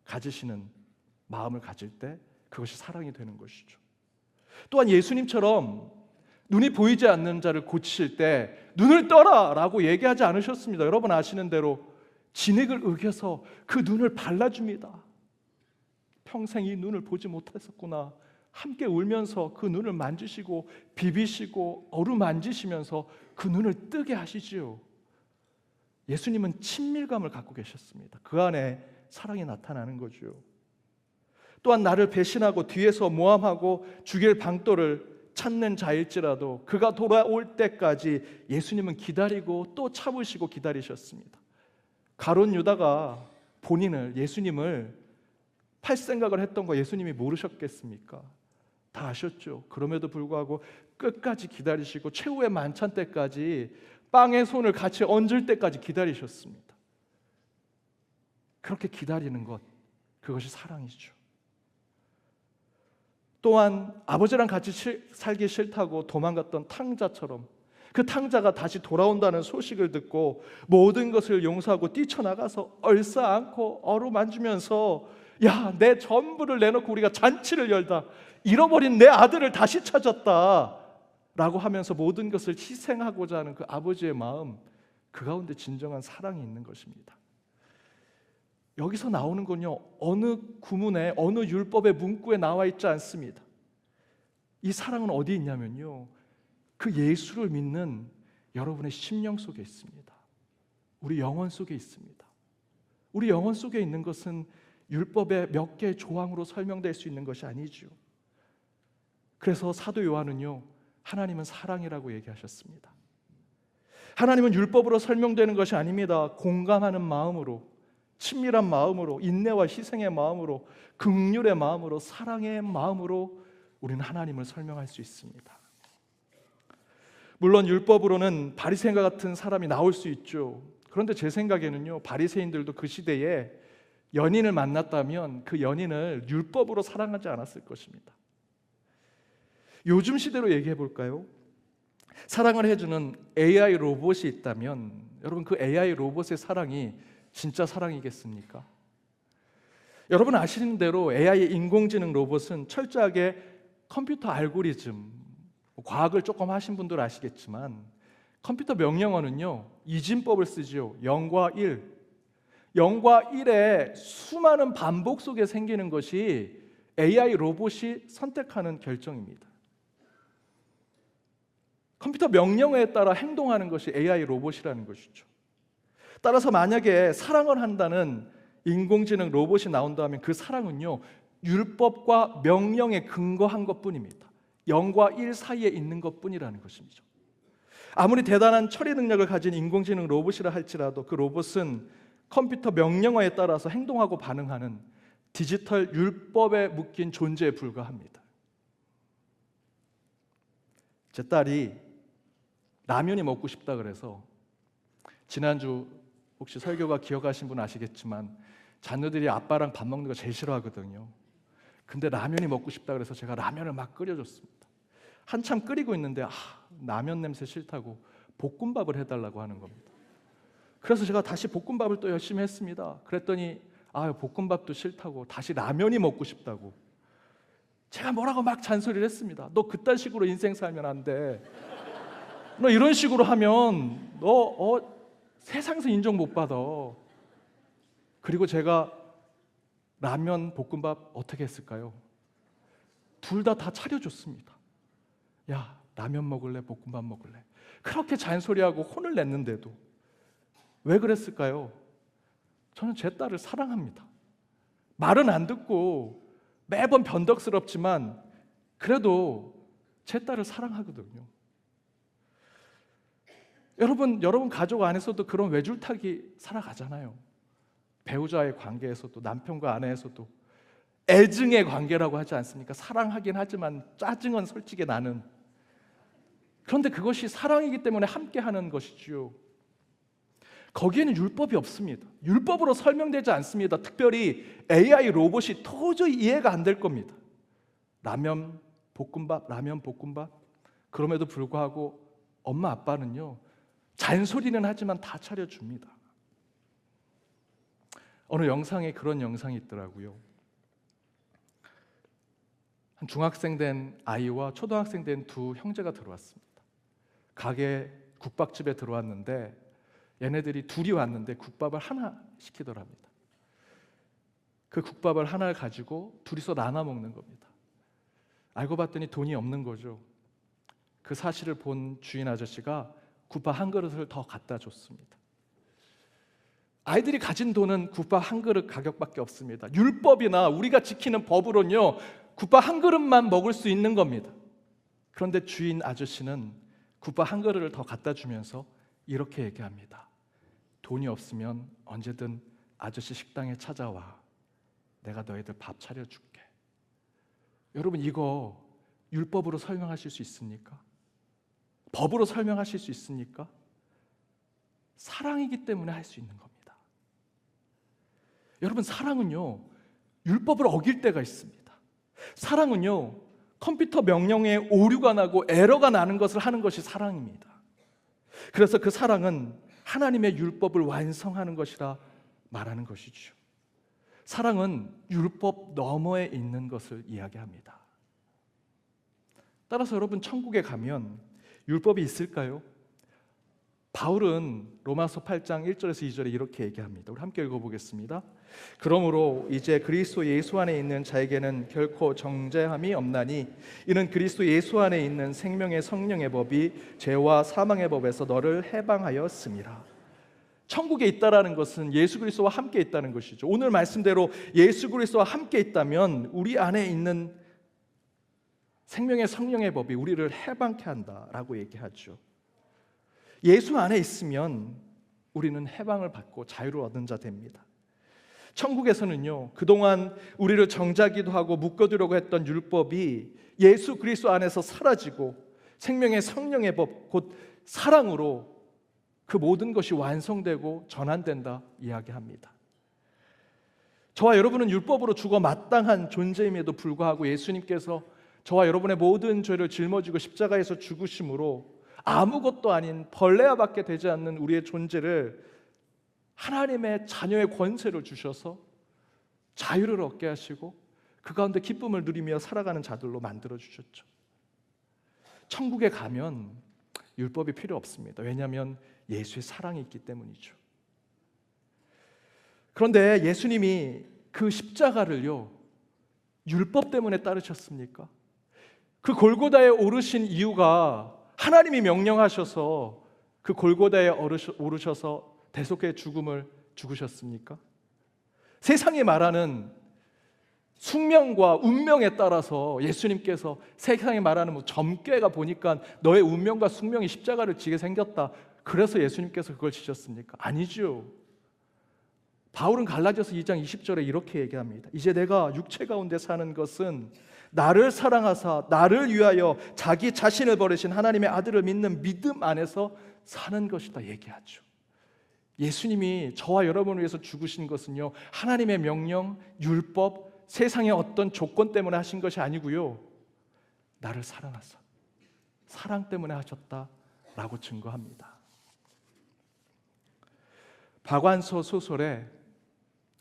가지시는 마음을 가질 때 그것이 사랑이 되는 것이죠. 또한 예수님처럼 눈이 보이지 않는 자를 고치실 때 눈을 떠라 라고 얘기하지 않으셨습니다. 여러분 아시는 대로 진액을 으겨서 그 눈을 발라줍니다. 평생 이 눈을 보지 못했었구나. 함께 울면서 그 눈을 만지시고 비비시고 어루만지시면서 그 눈을 뜨게 하시지요. 예수님은 친밀감을 갖고 계셨습니다. 그 안에 사랑이 나타나는 거죠. 또한 나를 배신하고 뒤에서 모함하고 죽일 방도를 찾는 자일지라도 그가 돌아올 때까지 예수님은 기다리고 또 참으시고 기다리셨습니다. 가룟 유다가 본인을, 예수님을 팔 생각을 했던 거 예수님이 모르셨겠습니까? 다 아셨죠. 그럼에도 불구하고 끝까지 기다리시고 최후의 만찬 때까지 빵에 손을 같이 얹을 때까지 기다리셨습니다. 그렇게 기다리는 것, 그것이 사랑이죠. 또한 아버지랑 같이 살기 싫다고 도망갔던 탕자처럼 그 탕자가 다시 돌아온다는 소식을 듣고 모든 것을 용서하고 뛰쳐나가서 얼싸안고 어루만지면서 야, 내 전부를 내놓고 우리가 잔치를 열다, 잃어버린 내 아들을 다시 찾았다 라고 하면서 모든 것을 희생하고자 하는 그 아버지의 마음, 그 가운데 진정한 사랑이 있는 것입니다. 여기서 나오는 건요, 어느 구문에 어느 율법의 문구에 나와 있지 않습니다. 이 사랑은 어디 있냐면요, 그 예수를 믿는 여러분의 심령 속에 있습니다. 우리 영혼 속에 있습니다. 우리 영혼 속에 있는 것은 율법의 몇 개의 조항으로 설명될 수 있는 것이 아니죠. 그래서 사도 요한은요, 하나님은 사랑이라고 얘기하셨습니다. 하나님은 율법으로 설명되는 것이 아닙니다. 공감하는 마음으로, 친밀한 마음으로, 인내와 희생의 마음으로, 긍휼의 마음으로, 사랑의 마음으로 우리는 하나님을 설명할 수 있습니다. 물론 율법으로는 바리새인과 같은 사람이 나올 수 있죠. 그런데 제 생각에는요, 바리새인들도 그 시대에 연인을 만났다면 그 연인을 율법으로 사랑하지 않았을 것입니다. 요즘 시대로 얘기해 볼까요? 사랑을 해주는 AI 로봇이 있다면 여러분, 그 AI 로봇의 사랑이 진짜 사랑이겠습니까? 여러분 아시는 대로 AI 인공지능 로봇은 철저하게 컴퓨터 알고리즘, 과학을 조금 하신 분들 아시겠지만 컴퓨터 명령어는요, 이진법을 쓰죠. 0과 1. 0과 1의 수많은 반복 속에 생기는 것이 AI 로봇이 선택하는 결정입니다. 컴퓨터 명령어에 따라 행동하는 것이 AI 로봇이라는 것이죠. 따라서 만약에 사랑을 한다는 인공지능 로봇이 나온다면 그 사랑은요, 율법과 명령에 근거한 것뿐입니다. 0과 1 사이에 있는 것뿐이라는 것이죠. 아무리 대단한 처리 능력을 가진 인공지능 로봇이라 할지라도 그 로봇은 컴퓨터 명령어에 따라서 행동하고 반응하는 디지털 율법에 묶인 존재에 불과합니다. 제 딸이 라면이 먹고 싶다 그래서 지난주 혹시 설교가 기억하신 분 아시겠지만 자녀들이 아빠랑 밥 먹는 거 제일 싫어하거든요. 근데 라면이 먹고 싶다 그래서 제가 라면을 막 끓여줬습니다. 한참 끓이고 있는데 라면 냄새 싫다고 볶음밥을 해달라고 하는 겁니다. 그래서 제가 다시 볶음밥을 또 열심히 했습니다. 그랬더니 볶음밥도 싫다고 다시 라면이 먹고 싶다고. 제가 뭐라고 막 잔소리를 했습니다. 너 그딴 식으로 인생 살면 안 돼. 너 이런 식으로 하면 너 세상에서 인정 못 받아. 그리고 제가 라면, 볶음밥 어떻게 했을까요? 둘 다 차려줬습니다. 야, 라면 먹을래? 볶음밥 먹을래? 그렇게 잔소리하고 혼을 냈는데도 왜 그랬을까요? 저는 제 딸을 사랑합니다. 말은 안 듣고 매번 변덕스럽지만 그래도 제 딸을 사랑하거든요. 여러분 가족 안에서도 그런 외줄타기 살아가잖아요. 배우자의 관계에서도 남편과 아내에서도 애증의 관계라고 하지 않습니까? 사랑하긴 하지만 짜증은 솔직히 나는. 그런데 그것이 사랑이기 때문에 함께하는 것이지요. 거기에는 율법이 없습니다. 율법으로 설명되지 않습니다. 특별히 AI 로봇이 도저히 이해가 안 될 겁니다. 라면, 볶음밥. 그럼에도 불구하고 엄마 아빠는요, 잔소리는 하지만 다 차려줍니다. 어느 영상에 그런 영상이 있더라고요. 한 중학생 된 아이와 초등학생 된 두 형제가 들어왔습니다. 가게 국밥집에 들어왔는데 얘네들이 둘이 왔는데 국밥을 하나 시키더랍니다. 그 국밥을 하나를 가지고 둘이서 나눠 먹는 겁니다. 알고 봤더니 돈이 없는 거죠. 그 사실을 본 주인 아저씨가 국밥 한 그릇을 더 갖다 줬습니다. 아이들이 가진 돈은 국밥 한 그릇 가격밖에 없습니다. 율법이나 우리가 지키는 법으로는요, 국밥 한 그릇만 먹을 수 있는 겁니다. 그런데 주인 아저씨는 국밥 한 그릇을 더 갖다 주면서 이렇게 얘기합니다. 돈이 없으면 언제든 아저씨 식당에 찾아와. 내가 너희들 밥 차려줄게. 여러분, 이거 율법으로 설명하실 수 있습니까? 법으로 설명하실 수 있습니까? 사랑이기 때문에 할 수 있는 겁니다. 여러분, 사랑은요, 율법을 어길 때가 있습니다. 사랑은요, 컴퓨터 명령에 오류가 나고 에러가 나는 것을 하는 것이 사랑입니다. 그래서 그 사랑은 하나님의 율법을 완성하는 것이라 말하는 것이죠. 사랑은 율법 너머에 있는 것을 이야기합니다. 따라서 여러분, 천국에 가면 율법이 있을까요? 바울은 로마서 8장 1절에서 2절에 이렇게 얘기합니다. 우리 함께 읽어보겠습니다. 그러므로 이제 그리스도 예수 안에 있는 자에게는 결코 정죄함이 없나니 이는 그리스도 예수 안에 있는 생명의 성령의 법이 죄와 사망의 법에서 너를 해방하였음이라. 천국에 있다라는 것은 예수 그리스도와 함께 있다는 것이죠. 오늘 말씀대로 예수 그리스도와 함께 있다면 우리 안에 있는 생명의 성령의 법이 우리를 해방케 한다라고 얘기하죠. 예수 안에 있으면 우리는 해방을 받고 자유를 얻는 자 됩니다. 천국에서는요, 그동안 우리를 정죄하기도 하고 묶어두려고 했던 율법이 예수 그리스도 안에서 사라지고 생명의 성령의 법, 곧 사랑으로 그 모든 것이 완성되고 전환된다 이야기합니다. 저와 여러분은 율법으로 죽어 마땅한 존재임에도 불구하고 예수님께서 저와 여러분의 모든 죄를 짊어지고 십자가에서 죽으심으로 아무것도 아닌 벌레와 밖에 되지 않는 우리의 존재를 하나님의 자녀의 권세를 주셔서 자유를 얻게 하시고 그 가운데 기쁨을 누리며 살아가는 자들로 만들어 주셨죠. 천국에 가면 율법이 필요 없습니다. 왜냐하면 예수의 사랑이 있기 때문이죠. 그런데 예수님이 그 십자가를요, 율법 때문에 따르셨습니까? 그 골고다에 오르신 이유가 하나님이 명령하셔서 그 골고다에 오르셔서 대속의 죽음을 죽으셨습니까? 세상이 말하는 숙명과 운명에 따라서 예수님께서 세상이 말하는 뭐 점괘가 보니까 너의 운명과 숙명이 십자가를 지게 생겼다, 그래서 예수님께서 그걸 지셨습니까? 아니죠. 바울은 갈라디아서 2장 20절에 이렇게 얘기합니다. 이제 내가 육체 가운데 사는 것은 나를 사랑하사 나를 위하여 자기 자신을 버리신 하나님의 아들을 믿는 믿음 안에서 사는 것이다 얘기하죠. 예수님이 저와 여러분을 위해서 죽으신 것은요, 하나님의 명령, 율법, 세상의 어떤 조건 때문에 하신 것이 아니고요, 나를 사랑하사 사랑 때문에 하셨다라고 증거합니다. 박완서 소설에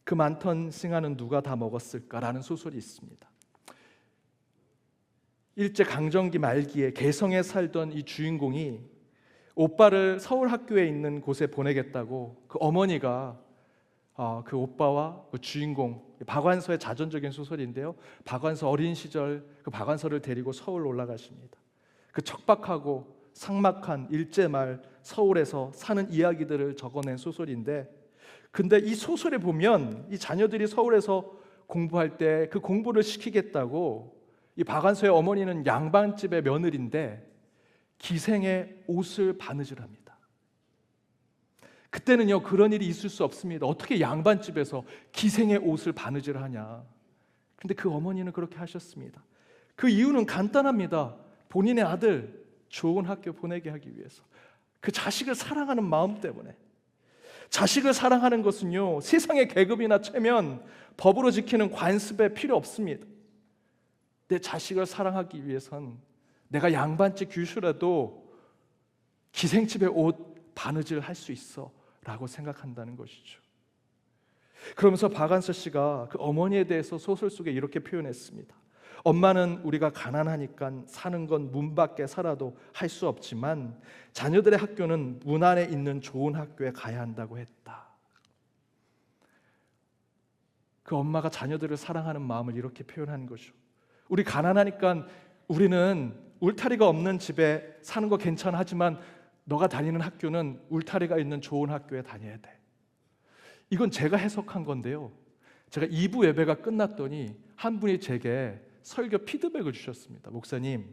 그 많던 싱하는 누가 다 먹었을까라는 소설이 있습니다. 일제 강점기 말기에 개성에 살던 이 주인공이 오빠를 서울 학교에 있는 곳에 보내겠다고 그 어머니가 그 오빠와 그 주인공, 박완서의 자전적인 소설인데요, 박완서 어린 시절 그 박완서를 데리고 서울 올라가십니다. 그 척박하고 삭막한 일제말 서울에서 사는 이야기들을 적어낸 소설인데, 근데 이 소설에 보면 이 자녀들이 서울에서 공부할 때 그 공부를 시키겠다고 이 박완서의 어머니는 양반집의 며느리인데 기생의 옷을 바느질합니다. 그때는요, 그런 일이 있을 수 없습니다. 어떻게 양반집에서 기생의 옷을 바느질하냐. 근데 그 어머니는 그렇게 하셨습니다. 그 이유는 간단합니다. 본인의 아들 좋은 학교 보내게 하기 위해서, 그 자식을 사랑하는 마음 때문에. 자식을 사랑하는 것은요, 세상의 계급이나 체면, 법으로 지키는 관습에 필요 없습니다. 내 자식을 사랑하기 위해선 내가 양반집 규슈라도 기생집의 옷 바느질 할 수 있어 라고 생각한다는 것이죠. 그러면서 박완서 씨가 그 어머니에 대해서 소설 속에 이렇게 표현했습니다. 엄마는 우리가 가난하니까 사는 건 문 밖에 살아도 할 수 없지만 자녀들의 학교는 문 안에 있는 좋은 학교에 가야 한다고 했다. 그 엄마가 자녀들을 사랑하는 마음을 이렇게 표현한 거죠. 우리 가난하니까 우리는 울타리가 없는 집에 사는 거 괜찮아, 하지만 너가 다니는 학교는 울타리가 있는 좋은 학교에 다녀야 돼. 이건 제가 해석한 건데요, 제가 2부 예배가 끝났더니 한 분이 제게 설교 피드백을 주셨습니다. 목사님,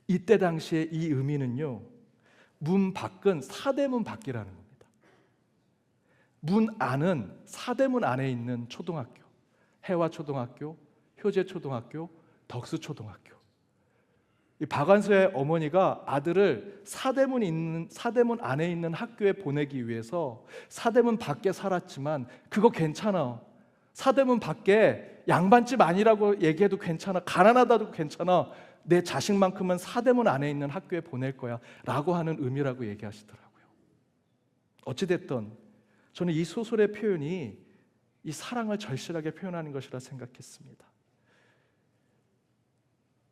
이때 당시에 이 의미는요, 문 밖은 사대문 밖이라는 겁니다. 문 안은 사대문 안에 있는 초등학교, 해화초등학교, 효재초등학교, 덕수초등학교. 이 박완서의 어머니가 아들을 사대문 안에 있는 학교에 보내기 위해서 사대문 밖에 살았지만 그거 괜찮아, 사대문 밖에 양반집 아니라고 얘기해도 괜찮아, 가난하다도 괜찮아, 내 자식만큼은 사대문 안에 있는 학교에 보낼 거야 라고 하는 의미라고 얘기하시더라고요. 어찌됐든 저는 이 소설의 표현이 이 사랑을 절실하게 표현하는 것이라 생각했습니다.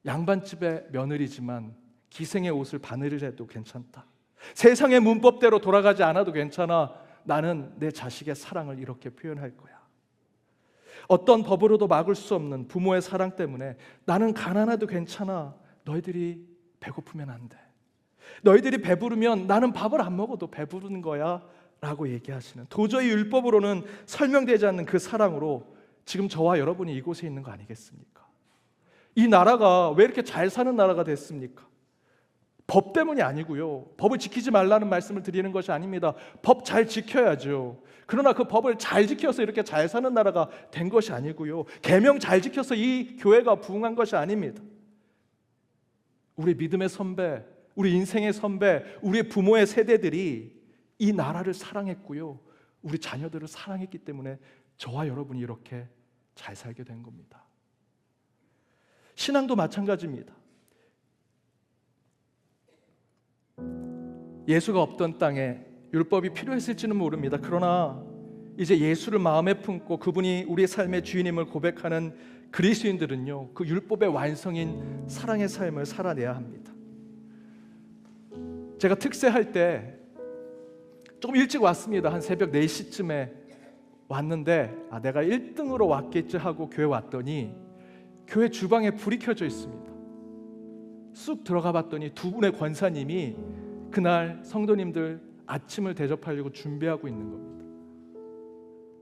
양반집의 며느리지만 기생의 옷을 바느질해도 괜찮다, 세상의 문법대로 돌아가지 않아도 괜찮아, 나는 내 자식의 사랑을 이렇게 표현할 거야. 어떤 법으로도 막을 수 없는 부모의 사랑 때문에 나는 가난해도 괜찮아, 너희들이 배고프면 안 돼, 너희들이 배부르면 나는 밥을 안 먹어도 배부른 거야 라고 얘기하시는, 도저히 율법으로는 설명되지 않는 그 사랑으로 지금 저와 여러분이 이곳에 있는 거 아니겠습니까? 이 나라가 왜 이렇게 잘 사는 나라가 됐습니까? 법 때문이 아니고요, 법을 지키지 말라는 말씀을 드리는 것이 아닙니다. 법 잘 지켜야죠. 그러나 그 법을 잘 지켜서 이렇게 잘 사는 나라가 된 것이 아니고요, 계명 잘 지켜서 이 교회가 부흥한 것이 아닙니다. 우리 믿음의 선배, 우리 인생의 선배, 우리의 부모의 세대들이 이 나라를 사랑했고요, 우리 자녀들을 사랑했기 때문에 저와 여러분이 이렇게 잘 살게 된 겁니다. 신앙도 마찬가지입니다. 예수가 없던 땅에 율법이 필요했을지는 모릅니다. 그러나 이제 예수를 마음에 품고 그분이 우리의 삶의 주인임을 고백하는 그리스도인들은요, 그 율법의 완성인 사랑의 삶을 살아내야 합니다. 제가 특세할 때 조금 일찍 왔습니다. 한 새벽 4시쯤에 왔는데 내가 1등으로 왔겠지 하고 교회 왔더니 교회 주방에 불이 켜져 있습니다. 쑥 들어가 봤더니 두 분의 권사님이 그날 성도님들 아침을 대접하려고 준비하고 있는 겁니다.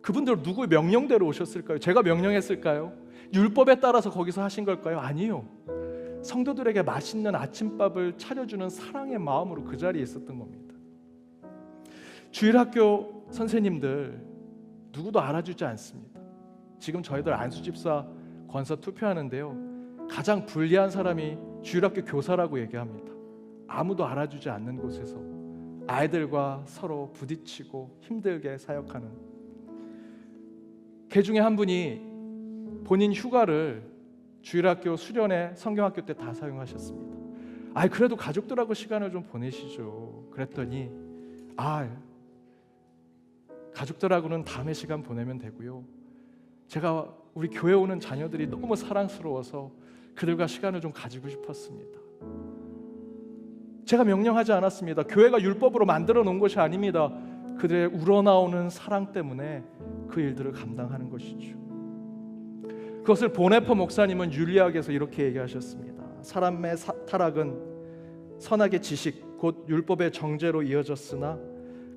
그분들 누구의 명령대로 오셨을까요? 제가 명령했을까요? 율법에 따라서 거기서 하신 걸까요? 아니요. 성도들에게 맛있는 아침밥을 차려주는 사랑의 마음으로 그 자리에 있었던 겁니다. 주일학교 선생님들 누구도 알아주지 않습니다. 지금 저희들 안수집사 권사 투표하는데요, 가장 불리한 사람이 주일학교 교사라고 얘기합니다. 아무도 알아주지 않는 곳에서 아이들과 서로 부딪히고 힘들게 사역하는, 그 중에 한 분이 본인 휴가를 주일학교 수련회 성경학교 때 다 사용하셨습니다. 그래도 가족들하고 시간을 좀 보내시죠. 그랬더니 가족들하고는 다음에 시간 보내면 되고요, 제가 우리 교회 오는 자녀들이 너무 사랑스러워서 그들과 시간을 좀 가지고 싶었습니다. 제가 명령하지 않았습니다. 교회가 율법으로 만들어 놓은 것이 아닙니다. 그들의 우러나오는 사랑 때문에 그 일들을 감당하는 것이죠. 그것을 보네퍼 목사님은 윤리학에서 이렇게 얘기하셨습니다. 사람의 타락은 선악의 지식 곧 율법의 정죄로 이어졌으나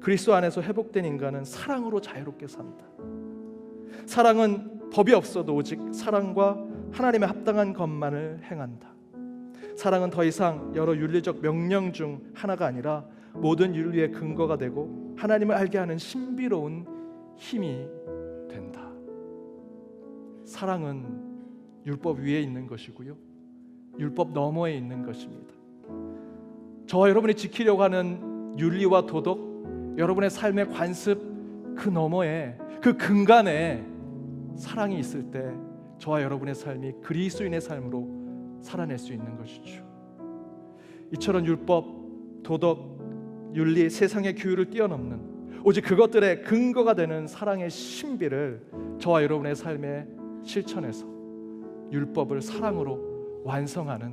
그리스도 안에서 회복된 인간은 사랑으로 자유롭게 산다. 사랑은 법이 없어도 오직 사랑과 하나님의 합당한 것만을 행한다. 사랑은 더 이상 여러 윤리적 명령 중 하나가 아니라 모든 윤리의 근거가 되고 하나님을 알게 하는 신비로운 힘이 된다. 사랑은 율법 위에 있는 것이고요, 율법 너머에 있는 것입니다. 저와 여러분이 지키려고 하는 윤리와 도덕, 여러분의 삶의 관습 그 너머에, 그 근간에 사랑이 있을 때 저와 여러분의 삶이 그리스도인의 삶으로 살아낼 수 있는 것이죠. 이처럼 율법, 도덕, 윤리, 세상의 규율을 뛰어넘는 오직 그것들의 근거가 되는 사랑의 신비를 저와 여러분의 삶에 실천해서 율법을 사랑으로 완성하는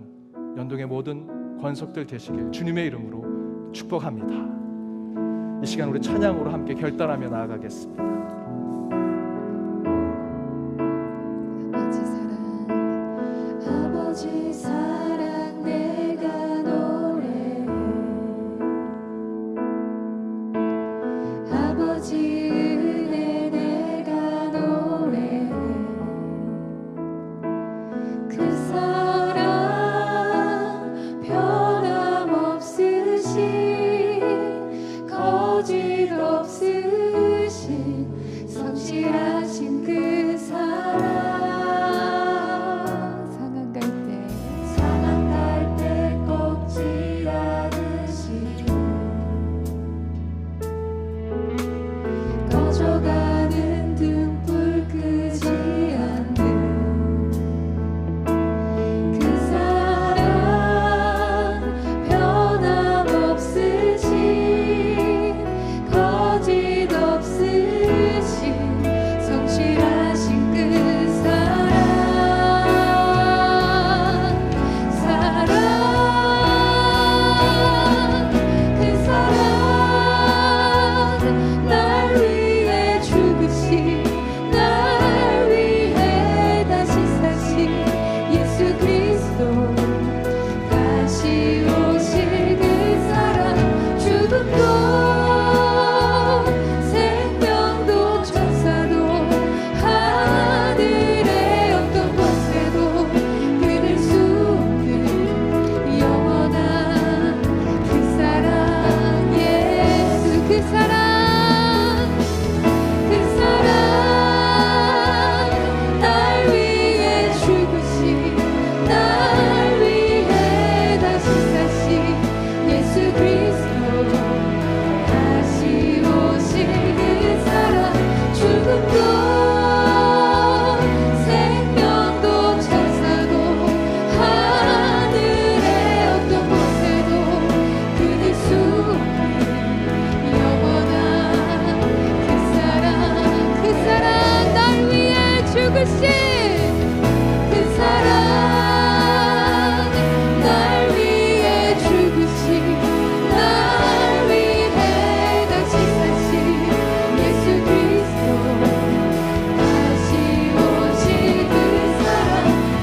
연동의 모든 권속들 되시길 주님의 이름으로 축복합니다. 이 시간 우리 찬양으로 함께 결단하며 나아가겠습니다. 아버지 사랑 내가 노래해. 아버지 은혜 내가 노래해. 그 사랑 변함없으신 거짓 없으신 성실하신 그 사랑. 꺼져가는 등불 끄지 않는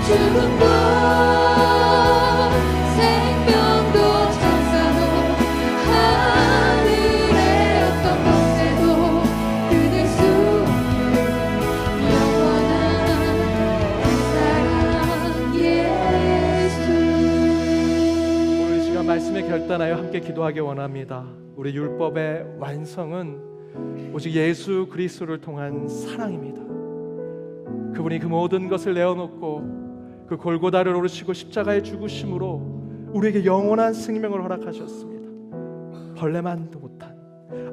죽음도 생명도 천사도 하늘의 어떤 권세도 끊을 수 없는 영원한 그 사랑 예수. 오늘 이 시간 말씀에 결단하여 함께 기도하기 원합니다. 우리 율법의 완성은 오직 예수 그리스도를 통한 사랑입니다. 그분이 그 모든 것을 내어놓고 그 골고다를 오르시고 십자가에 죽으심으로 우리에게 영원한 생명을 허락하셨습니다. 벌레만도 못한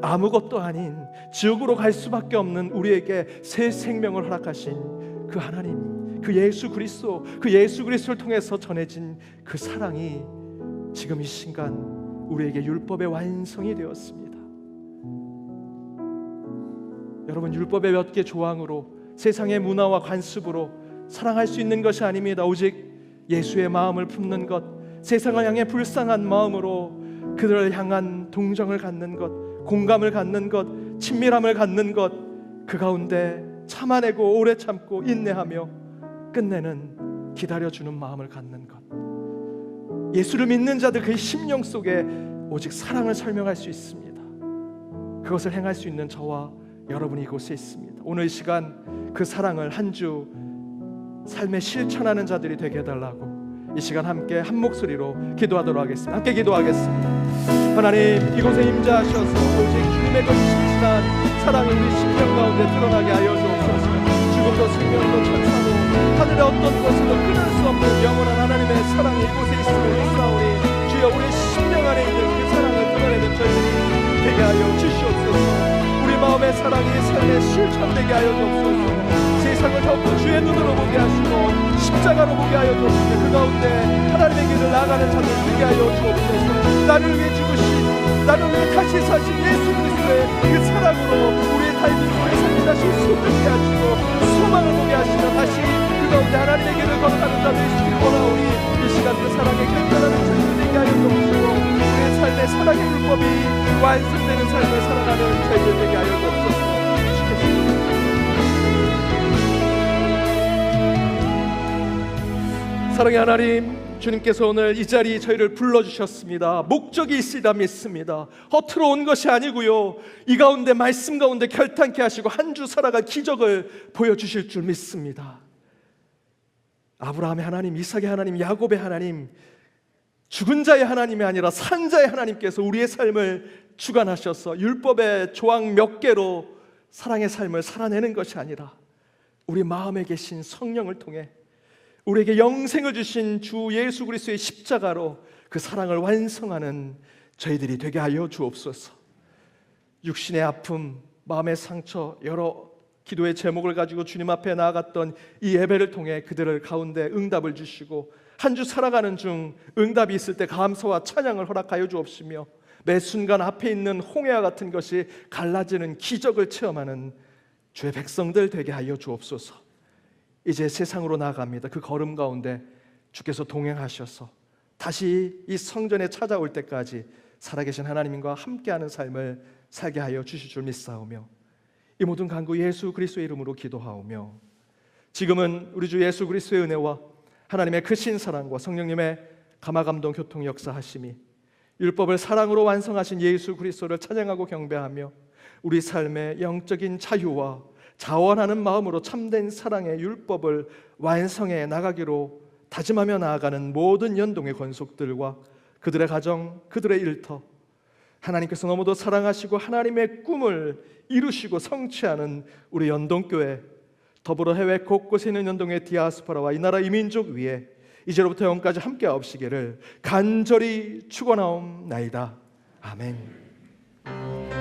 아무것도 아닌 지옥으로 갈 수밖에 없는 우리에게 새 생명을 허락하신 그 하나님, 그 예수 그리스도, 그 예수 그리스도를 통해서 전해진 그 사랑이 지금 이 순간 우리에게 율법의 완성이 되었습니다. 여러분, 율법의 몇 개 조항으로 세상의 문화와 관습으로 사랑할 수 있는 것이 아닙니다. 오직 예수의 마음을 품는 것, 세상을 향해 불쌍한 마음으로 그들을 향한 동정을 갖는 것, 공감을 갖는 것, 친밀함을 갖는 것, 그 가운데 참아내고 오래 참고 인내하며 끝내는 기다려주는 마음을 갖는 것. 예수를 믿는 자들 그 심령 속에 오직 사랑을 설명할 수 있습니다. 그것을 행할 수 있는 저와 여러분이 이곳에 있습니다. 오늘 이 시간 그 사랑을 한 주 삶에 실천하는 자들이 되게 해달라고 이 시간 함께 한 목소리로 기도하도록 하겠습니다. 함께 기도하겠습니다. 하나님, 이곳에 임재하셔서 오직 주님의 그 신실한 사랑을 우리 심령 가운데 드러나게 하여 주옵소서. 죽음도 생명도 천사도 하늘의 어떤 곳에도 끊을 수 없는 영원한 하나님의 사랑이 이곳에 있음을 믿사오니 주여, 우리 심령 안에 있는 그 사랑을 드러내는 저희들이 되게 하여 주시옵소서. 우리 마음의 사랑이 삶에 실천되게 하여 주옵소서. 세상을 더욱더 주의 눈으로 보게 하시고 십자가로 보게 하여 주옵소서. 그 가운데 하나님의 길을 나가는 자들 되게 하여 주옵소서. 나를 위해 죽으신, 나를 위해 다시 사신 예수 그리스도의 그 사랑으로 우리의 삶을 삶이 다시 수고하게 하시고 소망을 보게 하시며 다시 그 가운데 하나님의 길을 걸어가는 자들이 있기를 원하오니 이 시간 그 사랑에 결단하는 자들 되게 하여 주옵소서. 우리의 삶의 사랑의 율법이 완성되는 삶을 살아가는 저희들 되게 하여 주옵소서. 사랑의 하나님, 주님께서 오늘 이 자리에 저희를 불러주셨습니다. 목적이 있으리라 믿습니다. 허투루 온 것이 아니고요, 이 가운데 말씀 가운데 결단케 하시고 한 주 살아갈 기적을 보여주실 줄 믿습니다. 아브라함의 하나님, 이삭의 하나님, 야곱의 하나님, 죽은 자의 하나님이 아니라 산 자의 하나님께서 우리의 삶을 주관하셔서 율법의 조항 몇 개로 사랑의 삶을 살아내는 것이 아니라 우리 마음에 계신 성령을 통해 우리에게 영생을 주신 주 예수 그리스도의 십자가로 그 사랑을 완성하는 저희들이 되게 하여 주옵소서. 육신의 아픔, 마음의 상처, 여러 기도의 제목을 가지고 주님 앞에 나아갔던 이 예배를 통해 그들을 가운데 응답을 주시고 한 주 살아가는 중 응답이 있을 때 감사와 찬양을 허락하여 주옵시며 매 순간 앞에 있는 홍해와 같은 것이 갈라지는 기적을 체험하는 주의 백성들 되게 하여 주옵소서. 이제 세상으로 나아갑니다. 그 걸음 가운데 주께서 동행하셔서 다시 이 성전에 찾아올 때까지 살아계신 하나님과 함께하는 삶을 살게 하여 주실 줄 믿사오며 이 모든 간구 예수 그리스도의 이름으로 기도하오며 지금은 우리 주 예수 그리스도의 은혜와 하나님의 크신 사랑과 성령님의 감화감동 교통 역사하심이 율법을 사랑으로 완성하신 예수 그리스도를 찬양하고 경배하며 우리 삶의 영적인 자유와 자원하는 마음으로 참된 사랑의 율법을 완성해 나가기로 다짐하며 나아가는 모든 연동의 권속들과 그들의 가정, 그들의 일터, 하나님께서 너무도 사랑하시고 하나님의 꿈을 이루시고 성취하는 우리 연동교회, 더불어 해외 곳곳에 있는 연동의 디아스포라와 이 나라 이민족 위에 이제로부터 영까지 함께 하옵시기를 간절히 축원하옵나이다. 아멘.